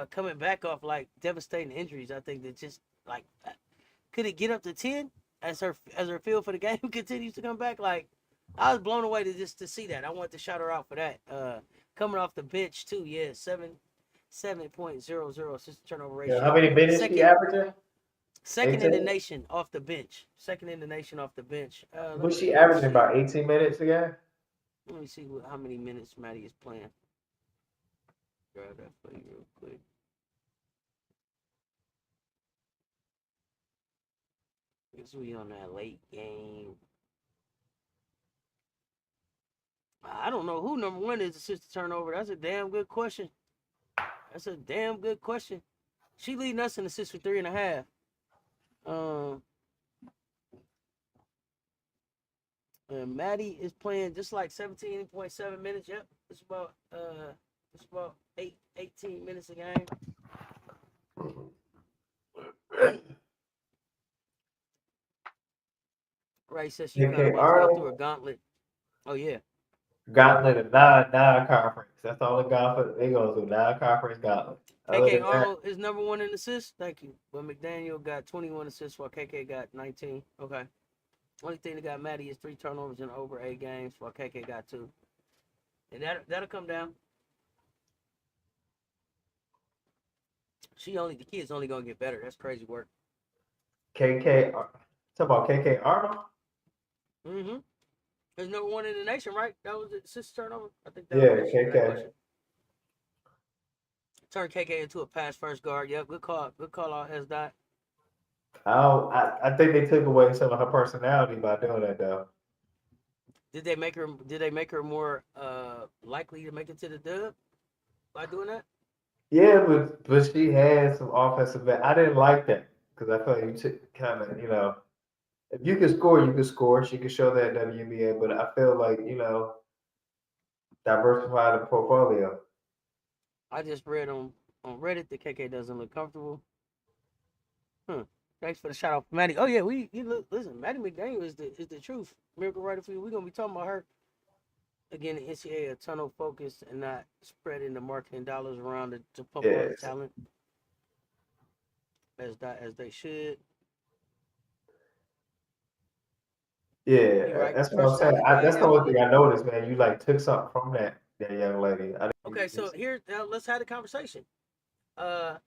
coming back off like devastating injuries. I think that just like could it get up to 10 as her feel for the game continues to come back? Like I was blown away to see that. I wanted to shout her out for that. Coming off the bench too, yeah, 7.00 assist turnover Yeah, how ratio. many minutes she Second averaging? second in the 18. nation off the bench. Second in the nation off the bench. Let Was me she let me averaging see. about 18 minutes a game? Let me see how many minutes Maddie is playing. Grab that for you real quick. Because we on that late game. I don't know who number one is assist to turnover. That's a damn good question. That's a damn good question. She leading us in assists for 3.5. Um, and Maddie is playing just like 17.7 minutes. Yep, it's about 18 minutes a game. Right, says Yukon KK about to go through a Arnold, gauntlet. Oh yeah. gauntlet of non-conference. That's the only conference they go through, non-conference gauntlet. Other KK than that, Arnold is number one in assists. Thank you. But McDaniel got 21 assists while KK got 19. Okay. Only thing that got Maddie is 3 turnovers in over 8 games while KK got 2. And that'll come down. The kid's only gonna get better. That's crazy work. KK, talk about KK Arnold. Mm-hmm. There's number one in the nation, right? That was the assist turnover. I think that was the Yeah, answer to that KK. question. Turn KK into a pass first guard. Yep, good call. Good call out S dot. I think they took away some of her personality by doing that though. Did they make her more likely to make it to the dub by doing that? Yeah, but she had some offensive. I didn't like that because I felt like you took kind of if you could score, you could score. She could show that WNBA, but I feel like diversify the portfolio. I just read on Reddit that KK doesn't look comfortable. Hmm. Thanks for the shout out, Maddie. Oh yeah, listen. Maddie McDaniel is the truth. Miracle Writer for you. We're gonna be talking about her again. The NCAA a tunnel focused and not spreading the marketing dollars around to pump all the Yes. talent as they should. You're Yeah, right. that's what I'm saying. Personality thing. That's the only thing Absolutely. I noticed, man. You like took something from that young lady. I didn't Okay, so here now let's have the conversation. Uh,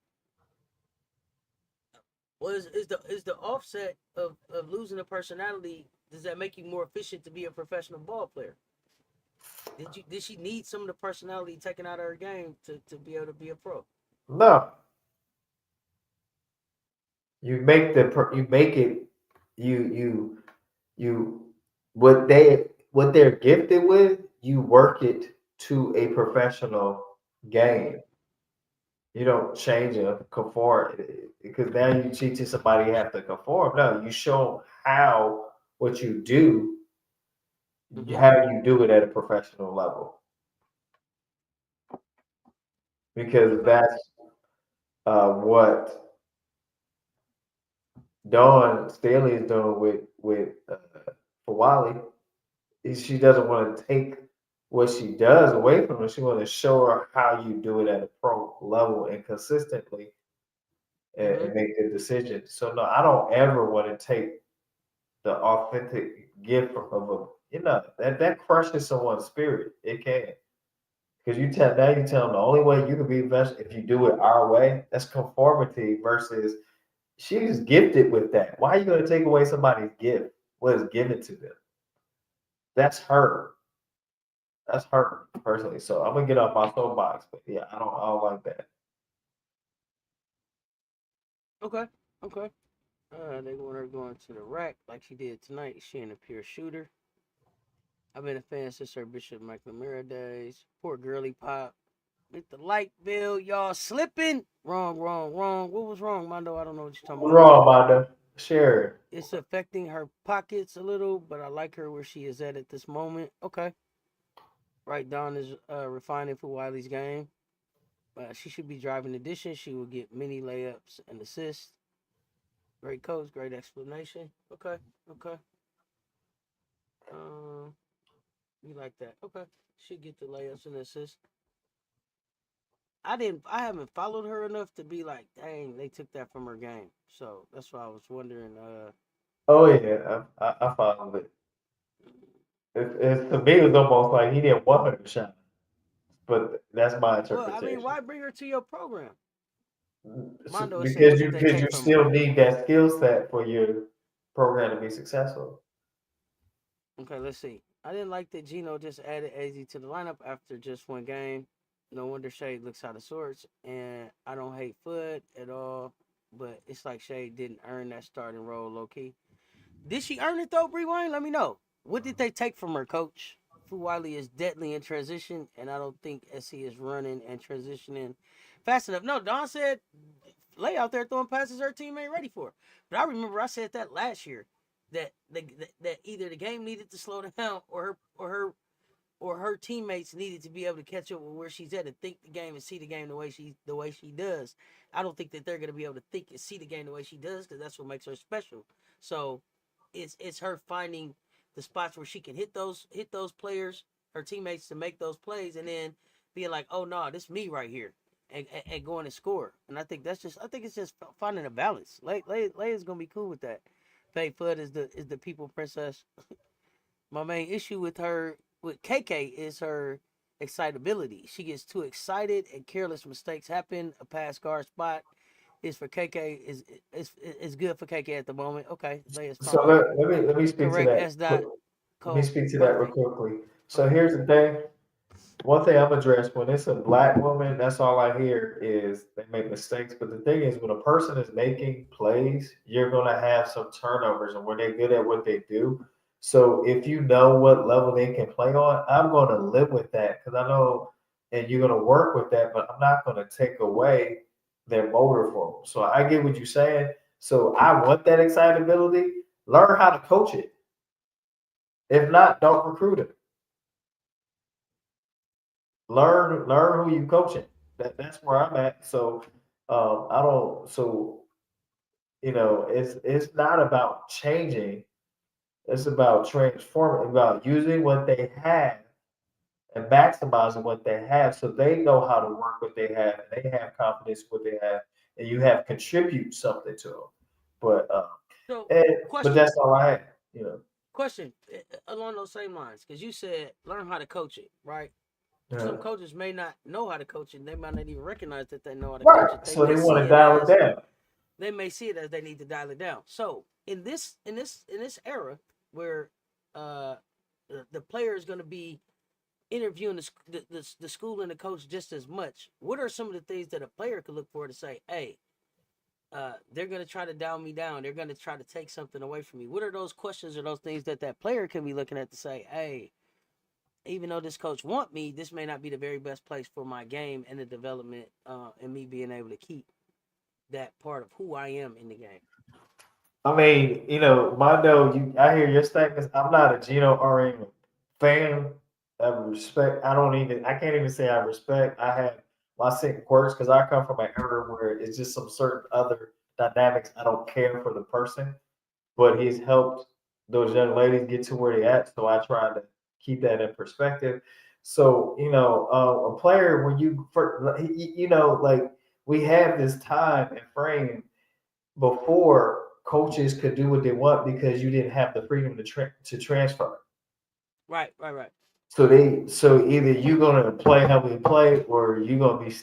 is the offset of losing a personality? Does that make you more efficient to be a professional ball player? Did she need some of the personality taken out of her game to be able to be a pro? no. You make it you you what they're gifted with. You work it to a professional Mm-hmm. game. You don't change a conform because now you teach somebody have to conform. No, you show 'em how what you do, Mm-hmm. how you do it at a professional level because Okay. that's what Dawn Staley is doing with for Wally. She doesn't want to take what she does away from her. She want to show her how you do it at a pro level and consistently Mm-hmm. and make good decisions. So no, I don't ever want to take the authentic gift of a that crushes someone's spirit. It can. Because you tell them the only way you can be the best if you do it our way. That's conformity versus she's gifted with that. Why are you going to take away somebody's gift? What is given to them? That's her. That's her personally. So I'm gonna get off my soapbox, but yeah, I don't like that. Okay. Okay. They want her going to the rack like she did tonight. She ain't a pure shooter. I've been a fan since her Bishop McNamara days. Poor girly pop. With the light bill, y'all slipping. Wrong, wrong, wrong. What was wrong, Mondo? I don't know what you're talking What's about. wrong, Manda? Share it. It's affecting her pockets a little, but I like her where she is at this moment. Okay. Right, Dawn is refining for Wiley's game. She should be driving the dishes. She will get many layups and assists. Great coach, great explanation. Okay, okay. Um, you like that? Okay. She get the layups and assists. I haven't followed her enough to be like, dang, they took that from her game. So that's why I was wondering. Oh yeah, I followed it. To me, it was almost like he didn't want her to shine, but that's my Well, I mean, interpretation. why bring her to your program? Mondo is saying, Because what did they you take from her? still need that skill set for your program to be successful. Okay, let's see. I didn't like that Gino just added AZ to the lineup after just one game. No wonder Shade looks out of sorts, and I don't hate Foot at all, but it's like Shade didn't earn that starting role, low key. Did she earn it though, Bree Wayne? Let me know. What did they take from her, coach? Fu Wiley is deadly in transition, and I don't think SC is running and transitioning fast enough. No, Don said Lay out there throwing passes her team ain't ready for. But I remember I said that last year that either the game needed to slow down or her teammates needed to be able to catch up with where she's at and think the game and see the game the way she does. I don't think that they're gonna be able to think and see the game the way she does because that's what makes her special. So it's her finding the spots where she can hit those players, her teammates to make those plays, and then being like, oh no, this me right here, and going to score. And I think it's just finding a balance. Lay is gonna be cool with that. Faye Foot is the people princess. My main issue with her with KK is her excitability. She gets too excited and careless mistakes happen. A pass guard spot is for KK is good for KK at the moment. Okay, Lay is So fine. let me speak to Correct. that. S. Dot Let me Cole. speak to that real Perfect. quickly. So Okay. here's the thing. One thing I'm addressed when it's a black woman, that's all I hear is they make mistakes. But the thing is, when a person is making plays, you're gonna have some turnovers, and when they're good at what they do. So if you know what level they can play on, I'm gonna live with that because I know, and you're gonna work with that. But I'm not gonna take away their motor for them. So I get what you're saying. So I want that excitability. Learn how to coach it. If not, don't recruit it. Learn who you coaching. That's where I'm at. So I don't. So it's not about changing. It's about transforming. About using what they have and maximizing what they have, so they know how to work what they have, and they have confidence in what they have, and you have contribute something to them. But So and but question that's all I have. You know. question along those same lines because you said learn how to coach it, right? Yeah. Some coaches may not know how to coach it. They might not even recognize that they know how to coach it. Right. They So may they want see to it dial it as down. they need to dial it down. So in this era where uh the player is going to be interviewing the school and the coach just as much, what are some of the things that a player could look for to say, hey, they're going to try to down me down. They're going to try to take something away from me. What are those questions or those things that that player can be looking at to say, hey, even though this coach want me, this may not be the very best place for my game and the development and me being able to keep that part of who I am in the game. I mean, Mondo, I hear your statements. I'm not a Gino Auriemma fan. I respect. I can't even say I respect. I have my certain quirks because I come from an era where it's just some certain other dynamics. I don't care for the person, but he's helped those young ladies get to where they're at. So I try to keep that in perspective. So, a player, when like we have this time and frame before coaches could do what they want because you didn't have the freedom to transfer. Right, right, right. So either you're gonna play how we play, or you're gonna be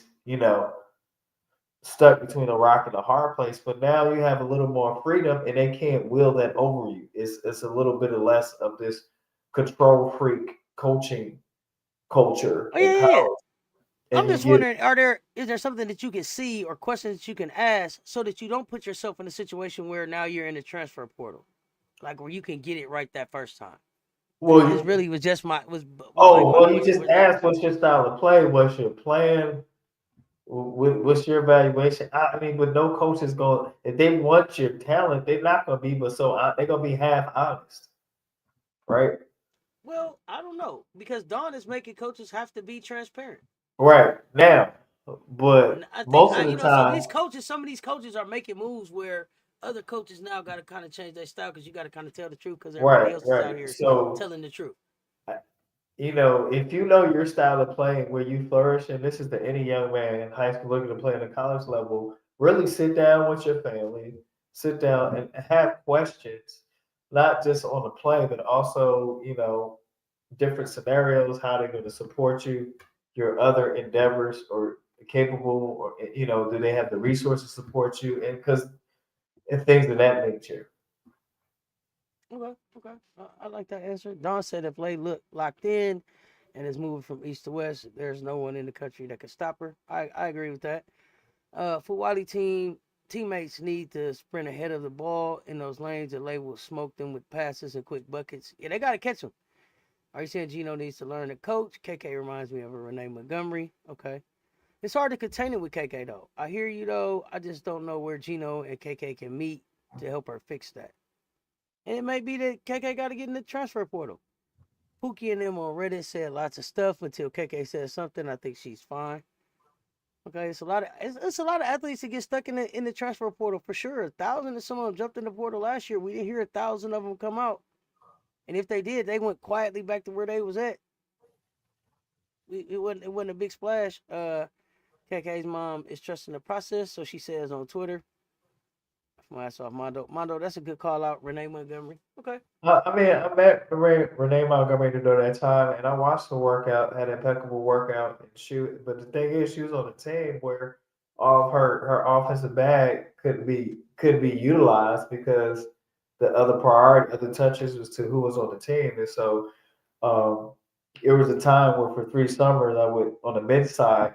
stuck between a rock and a hard place. But now you have a little more freedom, and they can't will that over you. It's a little bit of less of this control freak coaching culture Oh in yeah, yeah, yeah. college. I'm and you just get wondering, is there something that you can see or questions that you can ask so that you don't put yourself in a situation where now you're in the transfer portal, like where you can get it right that first time? And well, it you really was just was like my you question. just asked what's your style of play, what's your plan, what's your evaluation. I mean, but no coach is going. If they want your talent, they're not going to be, but they're going to be half honest, right? Well, I don't know because Dawn is making coaches have to be transparent. Right now, And but I think most of the so time, these coaches, some of these coaches are making moves where other coaches now got to kind of change their style because you got to kind of tell the truth because everybody else is out right. here So telling the truth. if you know your style of playing where you flourish, and this is to any young man in high school looking to play at the college level, really sit down with your family, sit down and have questions, not just on the play, but also, different scenarios, how they're going to support you, your other endeavors, or capable, or, do they have the resources to support you? And things of that nature. Okay. I like that answer. Don said if Lay look locked in and is moving from east to west, there's no one in the country that can stop her. I agree with that. For Wally teammates need to sprint ahead of the ball in those lanes and Lay will smoke them with passes and quick buckets. Yeah, they got to catch them. Are you saying Gino needs to learn to coach? KK reminds me of a Renee Montgomery. Okay. It's hard to contain it with KK though. I hear you though. I just don't know where Gino and KK can meet to help her fix that. And it may be that KK got to get in the transfer portal. Pookie and them on Reddit said lots of stuff until KK said something. I think she's fine. Okay, it's a lot of athletes that get stuck in the transfer portal for sure. 1,000 of some of them jumped in the portal last year. We didn't hear 1,000 of them come out. And if they did, they went quietly back to where they was at. It wasn't a big splash. KK's mom is trusting the process, so she says on Twitter. My ass off Mondo. Mondo, that's a good call out. Renee Montgomery. Okay. I mean, I met Renee Montgomery during that time, and I watched the workout, had an impeccable workout, and shoot. But the thing is, she was on a team where all of her offensive bag couldn't be utilized because the other priority, other touches was to who was on the team, and so um, it was a time where for 3 summers I would on the men's side,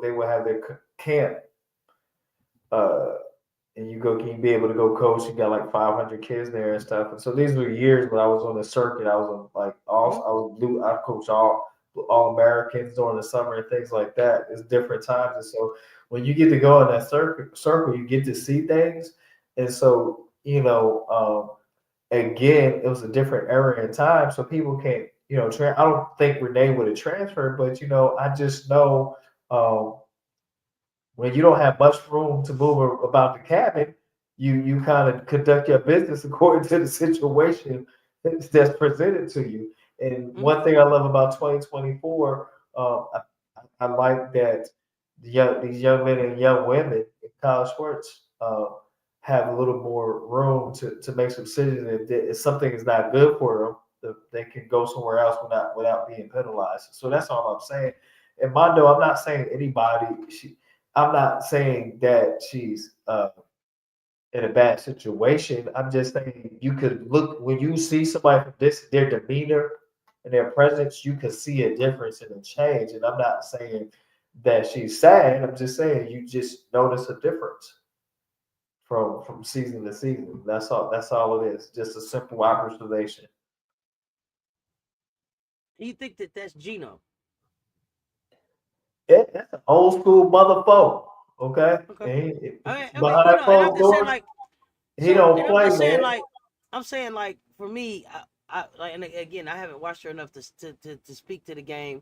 they would have their camp. Uh, and you can be able to go coach. You got like 500 kids there and stuff. And so these were years when I was on the circuit. I was on like Mm-hmm. I coached all Americans during the summer and things like that. It's different times, and so when you get to go in that circle, you get to see things. And so again, it was a different era and time, so people can't I don't think Renee would have transferred, but I just know. When you don't have much room to move about the cabin, you kind of conduct your business according to the situation that's presented to you. And Mm-hmm. one thing I love about 2024, I like that these young men and young women in college sports have a little more room to make some decisions. If something is not good for them, they can go somewhere else without being penalized. So that's all I'm saying. And Mondo, I'm not saying anybody. I'm not saying that she's in a bad situation. I'm just saying you could look when you see somebody from their demeanor and their presence, you can see a difference and a change. And I'm not saying that she's sad. I'm just saying you just notice a difference from season to season. That's all. That's all it is. Just a simple observation. You think that that's Gino? That's an old school motherfucker. Okay, Okay. and I mean, behind and I'm closed just saying doors, like, he so, don't and I'm play, just saying man. like, I'm saying like for me, I like, and again, I haven't watched her enough to speak to the game.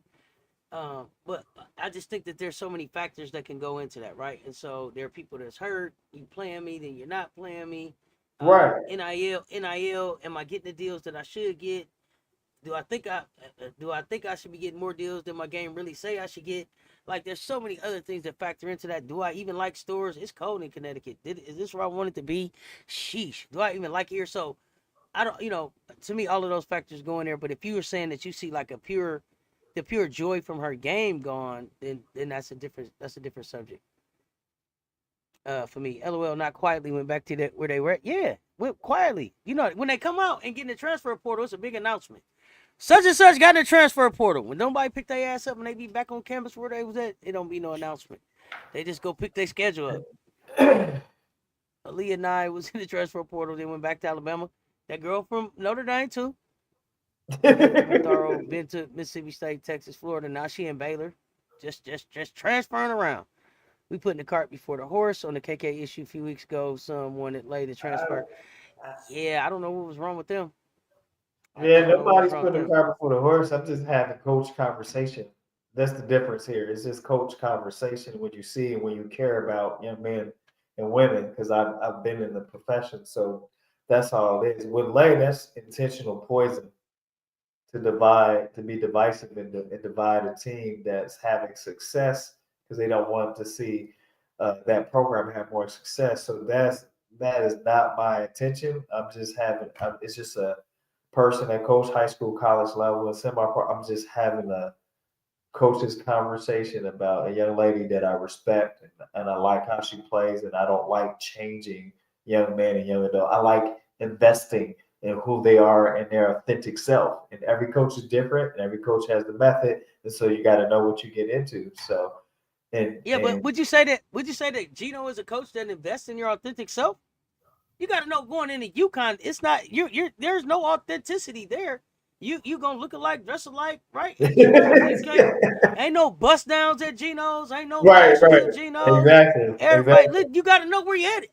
But I just think that there's so many factors that can go into that, right? And so there are people that's hurt. You playing me, then you're not playing me. Right. NIL. Am I getting the deals that I should get? Do I think I should be getting more deals than my game really say I should get? Like, there's so many other things that factor into that. Do I even like stores? It's cold in Connecticut. Is this where I want it to be? Sheesh. Do I even like here? So I don't. To me, all of those factors go in there. But if you were saying that you see like the pure joy from her game gone, then that's a different subject. For me, LOL, not quietly went back to that where they were at. Yeah, went quietly. When they come out and get in the transfer portal, it's a big announcement. such and such got in the transfer portal. When nobody pick their ass up and they be back on campus where they was at, it don't be no announcement. They just go pick their schedule up. Aaliyah Nye was in the transfer portal. They went back to Alabama. That girl from Notre Dame too. Been to Mississippi State, Texas, Florida. Now she in Baylor. Just transferring around. We putting the cart before the horse on the KK issue a few weeks ago. Someone that laid the transfer. Yeah, I don't know what was wrong with them. Yeah, nobody's putting the cart before the horse. I'm just having coach conversation. That's the difference here. It's just coach conversation when you see and when you care about young men and women, because I've been in the profession. So that's all it is. With Lay, that's intentional poison to be divisive and divide a team that's having success because they don't want to see that program have more success. So that is not my intention. It's just a person that coach high school, college level, and semi-pro. I'm just having a coach's conversation about a young lady that I respect and I like how she plays, and I don't like changing young men and young adult. I like investing in who they are and their authentic self. And every coach is different, and every coach has the method, and so you got to know what you get into. So, but would you say that Gino is a coach that invests in your authentic self? You got to know going into Yukon, it's not there's no authenticity there. You gonna look alike, dress alike, right? At Gino's, ain't no bust downs at Gino's, ain't no right. at Gino's. Exactly. Everybody, you got to know where you're headed.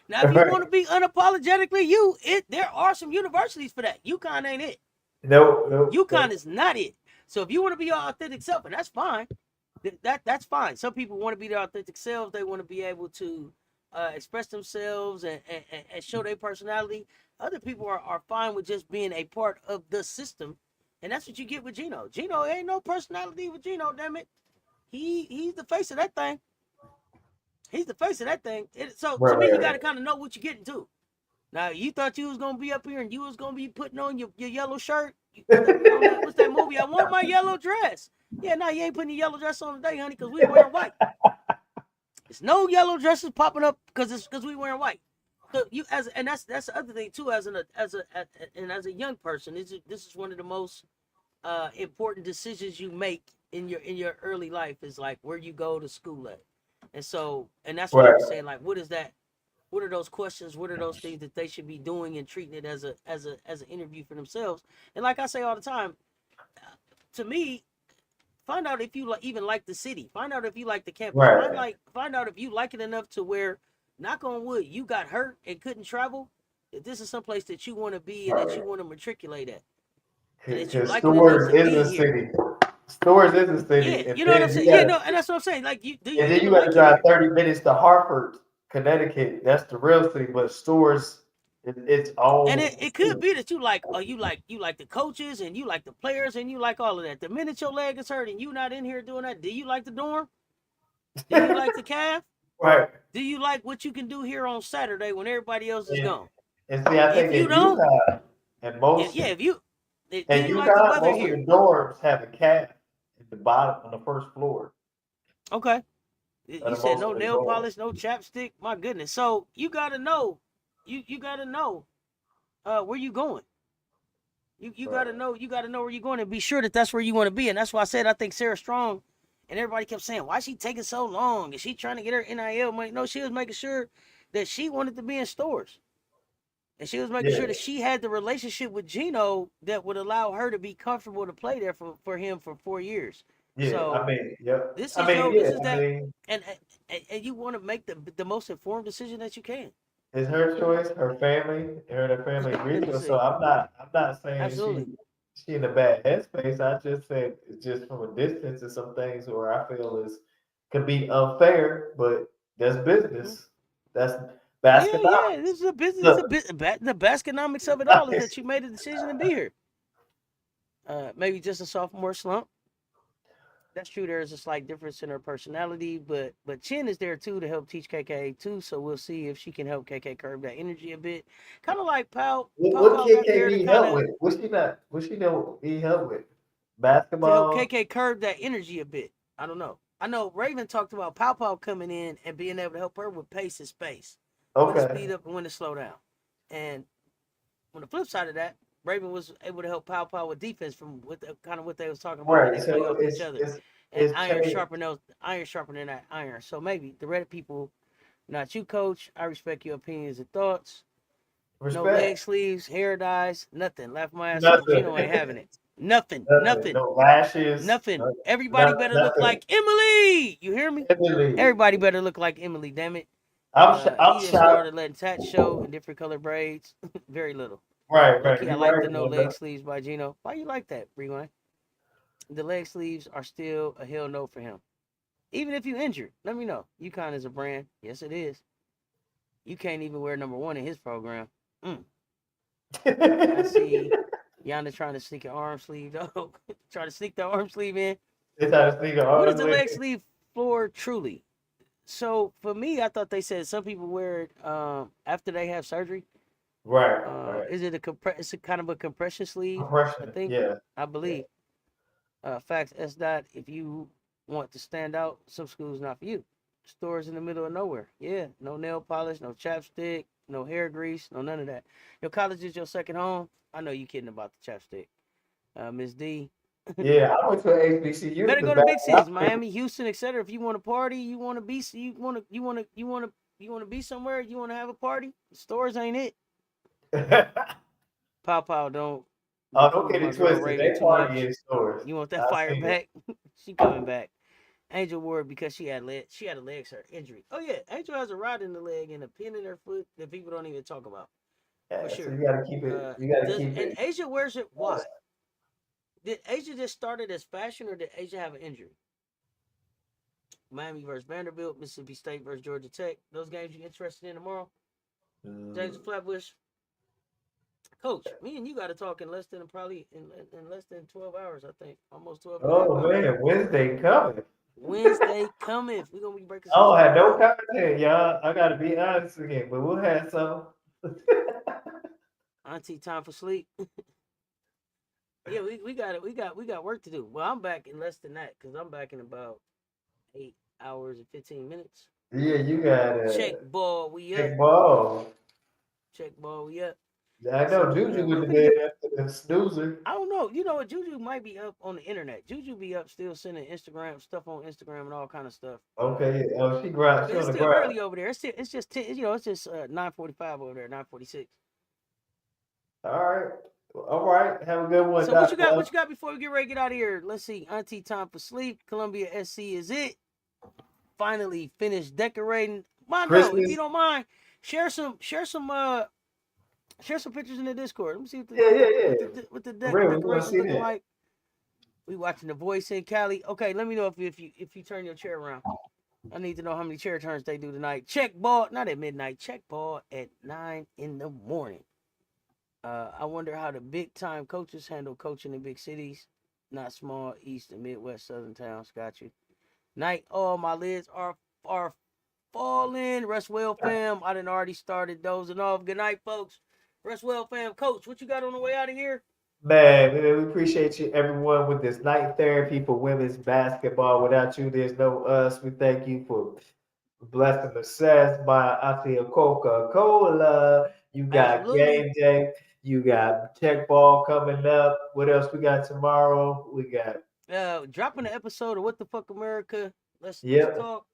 Now, if you want to be unapologetically you, there are some universities for that. Yukon ain't it. No. Yukon is not it. So if you want to be your authentic self, and that's fine, that's fine. Some people want to be their authentic selves. They want to be able to express themselves and show their personality. Other people are fine with just being a part of the system, and that's what you get with Gino. Gino ain't no personality with Gino. Damn it, he's the face of that thing. He's the face of that thing. To me, you got to kind of know what you're getting to. Now, you thought you was gonna be up here and you was gonna be putting on your yellow shirt. What's that movie? I want my yellow dress. Yeah, no, you ain't putting your yellow dress on today, honey, because we wearing white. There's no yellow dresses popping up because we wearing white. So that's the other thing too. As a young person, this is one of the most important decisions you make in your early life is like where you go to school at, and that's what I was saying. Like, what is that? What are those questions? What are those things that they should be doing and treating it as an interview for themselves? And like I say all the time, to me, find out if you even like the city. Find out if you like the campus. Find out if you like it enough to where, knock on wood, you got hurt and couldn't travel. That this is someplace that you want to be and that you want to matriculate at. Because like Stores is a city. Stores is a city. Yeah, you know what I'm saying? And that's what I'm saying. Like and then you have to drive 30 minutes to Hartford, Connecticut. That's the real city. But Stores, it's all. And it could be that you like the coaches and you like the players and you like all of that. The minute your leg is hurt and you not in here doing that, do you like the dorm? Do you like the calf? Right. Do you like what you can do here on Saturday when everybody else is gone? And see, I think if you don't, and most if you like the weather most here? of the dorms have a calf at the bottom on the first floor. Okay. You said no nail polish, no chapstick. My goodness. So you gotta know. You gotta know where you going. You gotta know where you're going and be sure that that's where you want to be. And that's why I said I think Sarah Strong and everybody kept saying, why is she taking so long? Is she trying to get her NIL money? No, she was making sure that she wanted to be in Stores. And she was making sure that she had the relationship with Gino that would allow her to be comfortable to play there for him for 4 years. Yeah, so this is and you want to make the most informed decision that you can. It's her choice, her family, her and her family agrees with. So I'm not saying she in a bad headspace. I just said just from a distance and some things where I feel could be unfair, but that's business. That's Baskenomics. Yeah, this is a business. The Baskenomics of it all is that you made a decision to be here. Maybe just a sophomore slump. That's true. There is a slight difference in her personality, but Chin is there too to help teach KK too. So we'll see if she can help KK curb that energy a bit. Kind of like Pal. What KK need help with? What she need help with? Basketball. To help KK curb that energy a bit. I don't know. I know Raven talked about Pal coming in and being able to help her with pace and space. Okay. When to speed up and when to slow down. And on the flip side of that, Raven was able to help Pow with defense from what what they was talking about how Right. they play So off each other, and it's changed. iron sharpening that iron. So maybe the Reddit people, not you, Coach. I respect your opinions and thoughts. No leg Respect. sleeves, hair dyes, nothing. Laugh my ass off. Nothing. Gino ain't having it. Nothing. Nothing. Nothing. No lashes. Nothing. Everybody Nothing. better look Nothing. like Emily. You hear me? Emily. Everybody better look like Emily. Damn it. I'm He just shocked. started letting tats show in different color braids. Very little. Right. Low Right. key, I You're like right. the no leg sleeves by Gino. Why you like that, Rewind? The leg sleeves are still a hell no for him. Even if you injured, let me know. Yukon is a brand. Yes, it is. You can't even wear number 1 in his program. I see Yonder trying to sneak an arm sleeve, though. Trying to sneak the arm sleeve in. They try to sneak an What is arm the with leg it. sleeve for truly? So for me, I thought they said some people wear it after they have surgery. Right. Right. Is it it's a kind of a compression sleeve? I Compression. think. Yeah. I Yeah. believe. Facts S dot. If you want to stand out, some schools not for you. Stores in the middle of nowhere. Yeah, no nail polish, no chapstick, no hair grease, no none of that. Your college is your second home. I know you kidding about the chapstick, Miss D. Yeah. I went to an HBCU Better because go to back big when I cities, went. Miami, Houston, etc. If you want to party, you want to be, you want to be somewhere, you want to have a party. Stores ain't it. Pow, don't be Oh, cool don't with get my it girl twisted. Raven They too party much. in stores. You want that I fire seen it. back? She coming back. Angel Ward because she had a leg injury. Oh yeah, Angel has a rod in the leg and a pin in her foot that people don't even talk about for Yeah, so sure. you gotta keep it. You gotta Does keep and it. Asia wears it? Why? Did Asia just started as fashion or did Asia have an injury? Miami versus Vanderbilt, Mississippi State versus Georgia Tech. Those games you interested in tomorrow? James Flatbush, Coach. Me and you got to talk in less than probably in less than 12 hours. I think almost 12 and a half Oh hours. man, Wednesday coming. Wednesday coming. We're gonna be breaking I some don't have stuff no down. content, y'all. I gotta be honest again, but we'll have some. Auntie, time for sleep. Yeah, we got it. We got work to do. Well, I'm back in less than that because I'm back in about 8 hours and 15 minutes. Yeah, you gotta Check ball, we up. check ball. Check ball, we up. I know So Juju went we're to gonna bed get. after the snoozer. I don't know. You know what? Juju might be up on the internet. Juju be up still sending Instagram stuff on Instagram and all kind of stuff. Okay, oh she grind. She Cause it's on the still grind. early over there. It's just 10, it's just 9:45 over there, 9:46. All right, all right. Have a good one, So what you Doc. got? What you got before we get ready to get out of here? Let's see. Auntie, time for sleep. Columbia SC is it. Finally finished decorating. Mondo, if you Christmas. don't mind, share some pictures in the Discord. Let me see Yeah, yeah, yeah. what the For real, we want to decorations see looking that. like. We watching The Voice in Cali. Okay, let me know if you turn your chair around. I need to know how many chair turns they do tonight. Check ball, not at midnight. Check ball at 9 in the morning. I wonder how the big time coaches handle coaching in big cities, not small East and Midwest Southern towns. Got you. Night. Oh, my lids are falling. Rest well, fam. I done already started dozing off. Good night, folks. Rest well, fam. Coach, what you got on the way out of here? Man, we appreciate you, everyone, with this night therapy for women's basketball. Without you, there's no us. We thank you for blessing the Cess by Auntie Coca-Cola. You got Absolutely. game day. You got check ball coming up. What else we got tomorrow? We got Dropping the episode of What the Fuck America. Let's yep. talk.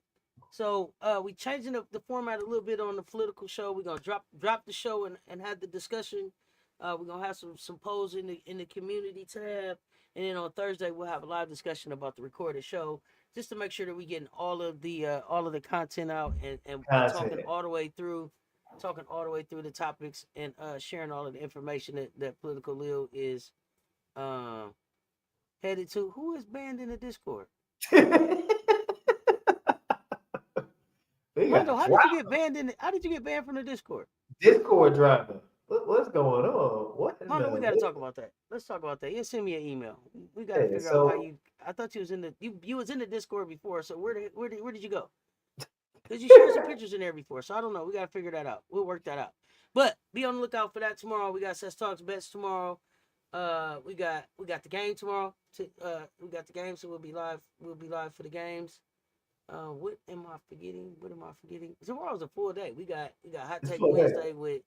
So we changing the format a little bit on the political show. We're gonna drop the show and have the discussion. We're gonna have some polls in the community tab, and then on Thursday we'll have a live discussion about the recorded show, just to make sure that we getting all of the content out and Content. talking all the way through the topics and sharing all of the information that Political Lil is um, headed to. Who is banned in the Discord? We Mondo, got drama. how did you get banned from the Discord? Discord drama. What's going on? What in Mondo, we got to the talk about that. Let's talk about that. Yeah, send me an email. We got to yeah, figure out how so you. I thought you was in the you was in the Discord before. So where did you go? Because you shared some pictures in there before. So I don't know. We got to figure that out. We'll work that out. But be on the lookout for that tomorrow. We got Cess Talks Bets tomorrow. We got the game tomorrow. We got the game, so we'll be live. We'll be live for the games. What am I forgetting? What am I forgetting? Tomorrow's a full day. We got Hot it's Take for that. Wednesday with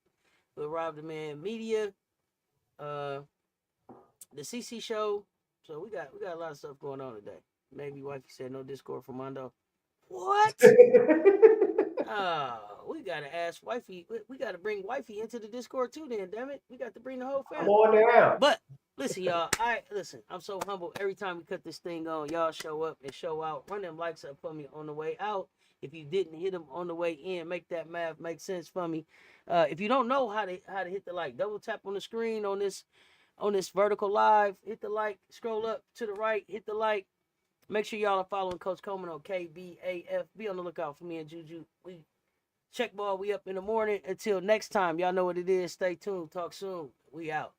Rob the Man Media. The CC show. So we got a lot of stuff going on today. Maybe wifey said no Discord for Mondo. What? We gotta ask wifey. We gotta bring wifey into the Discord too. Then, damn it, we got to bring the whole family. I'm on there. But listen, y'all. Listen. I'm so humble. Every time we cut this thing on, y'all show up and show out. Run them likes up for me on the way out. If you didn't hit them on the way in, make that math make sense for me. If you don't know how to hit the like, double tap on the screen on this vertical live. Hit the like. Scroll up to the right. Hit the like. Make sure y'all are following Coach Coleman on KBAF. Be on the lookout for me and Juju. We check ball. We up in the morning. Until next time, y'all know what it is. Stay tuned. Talk soon. We out.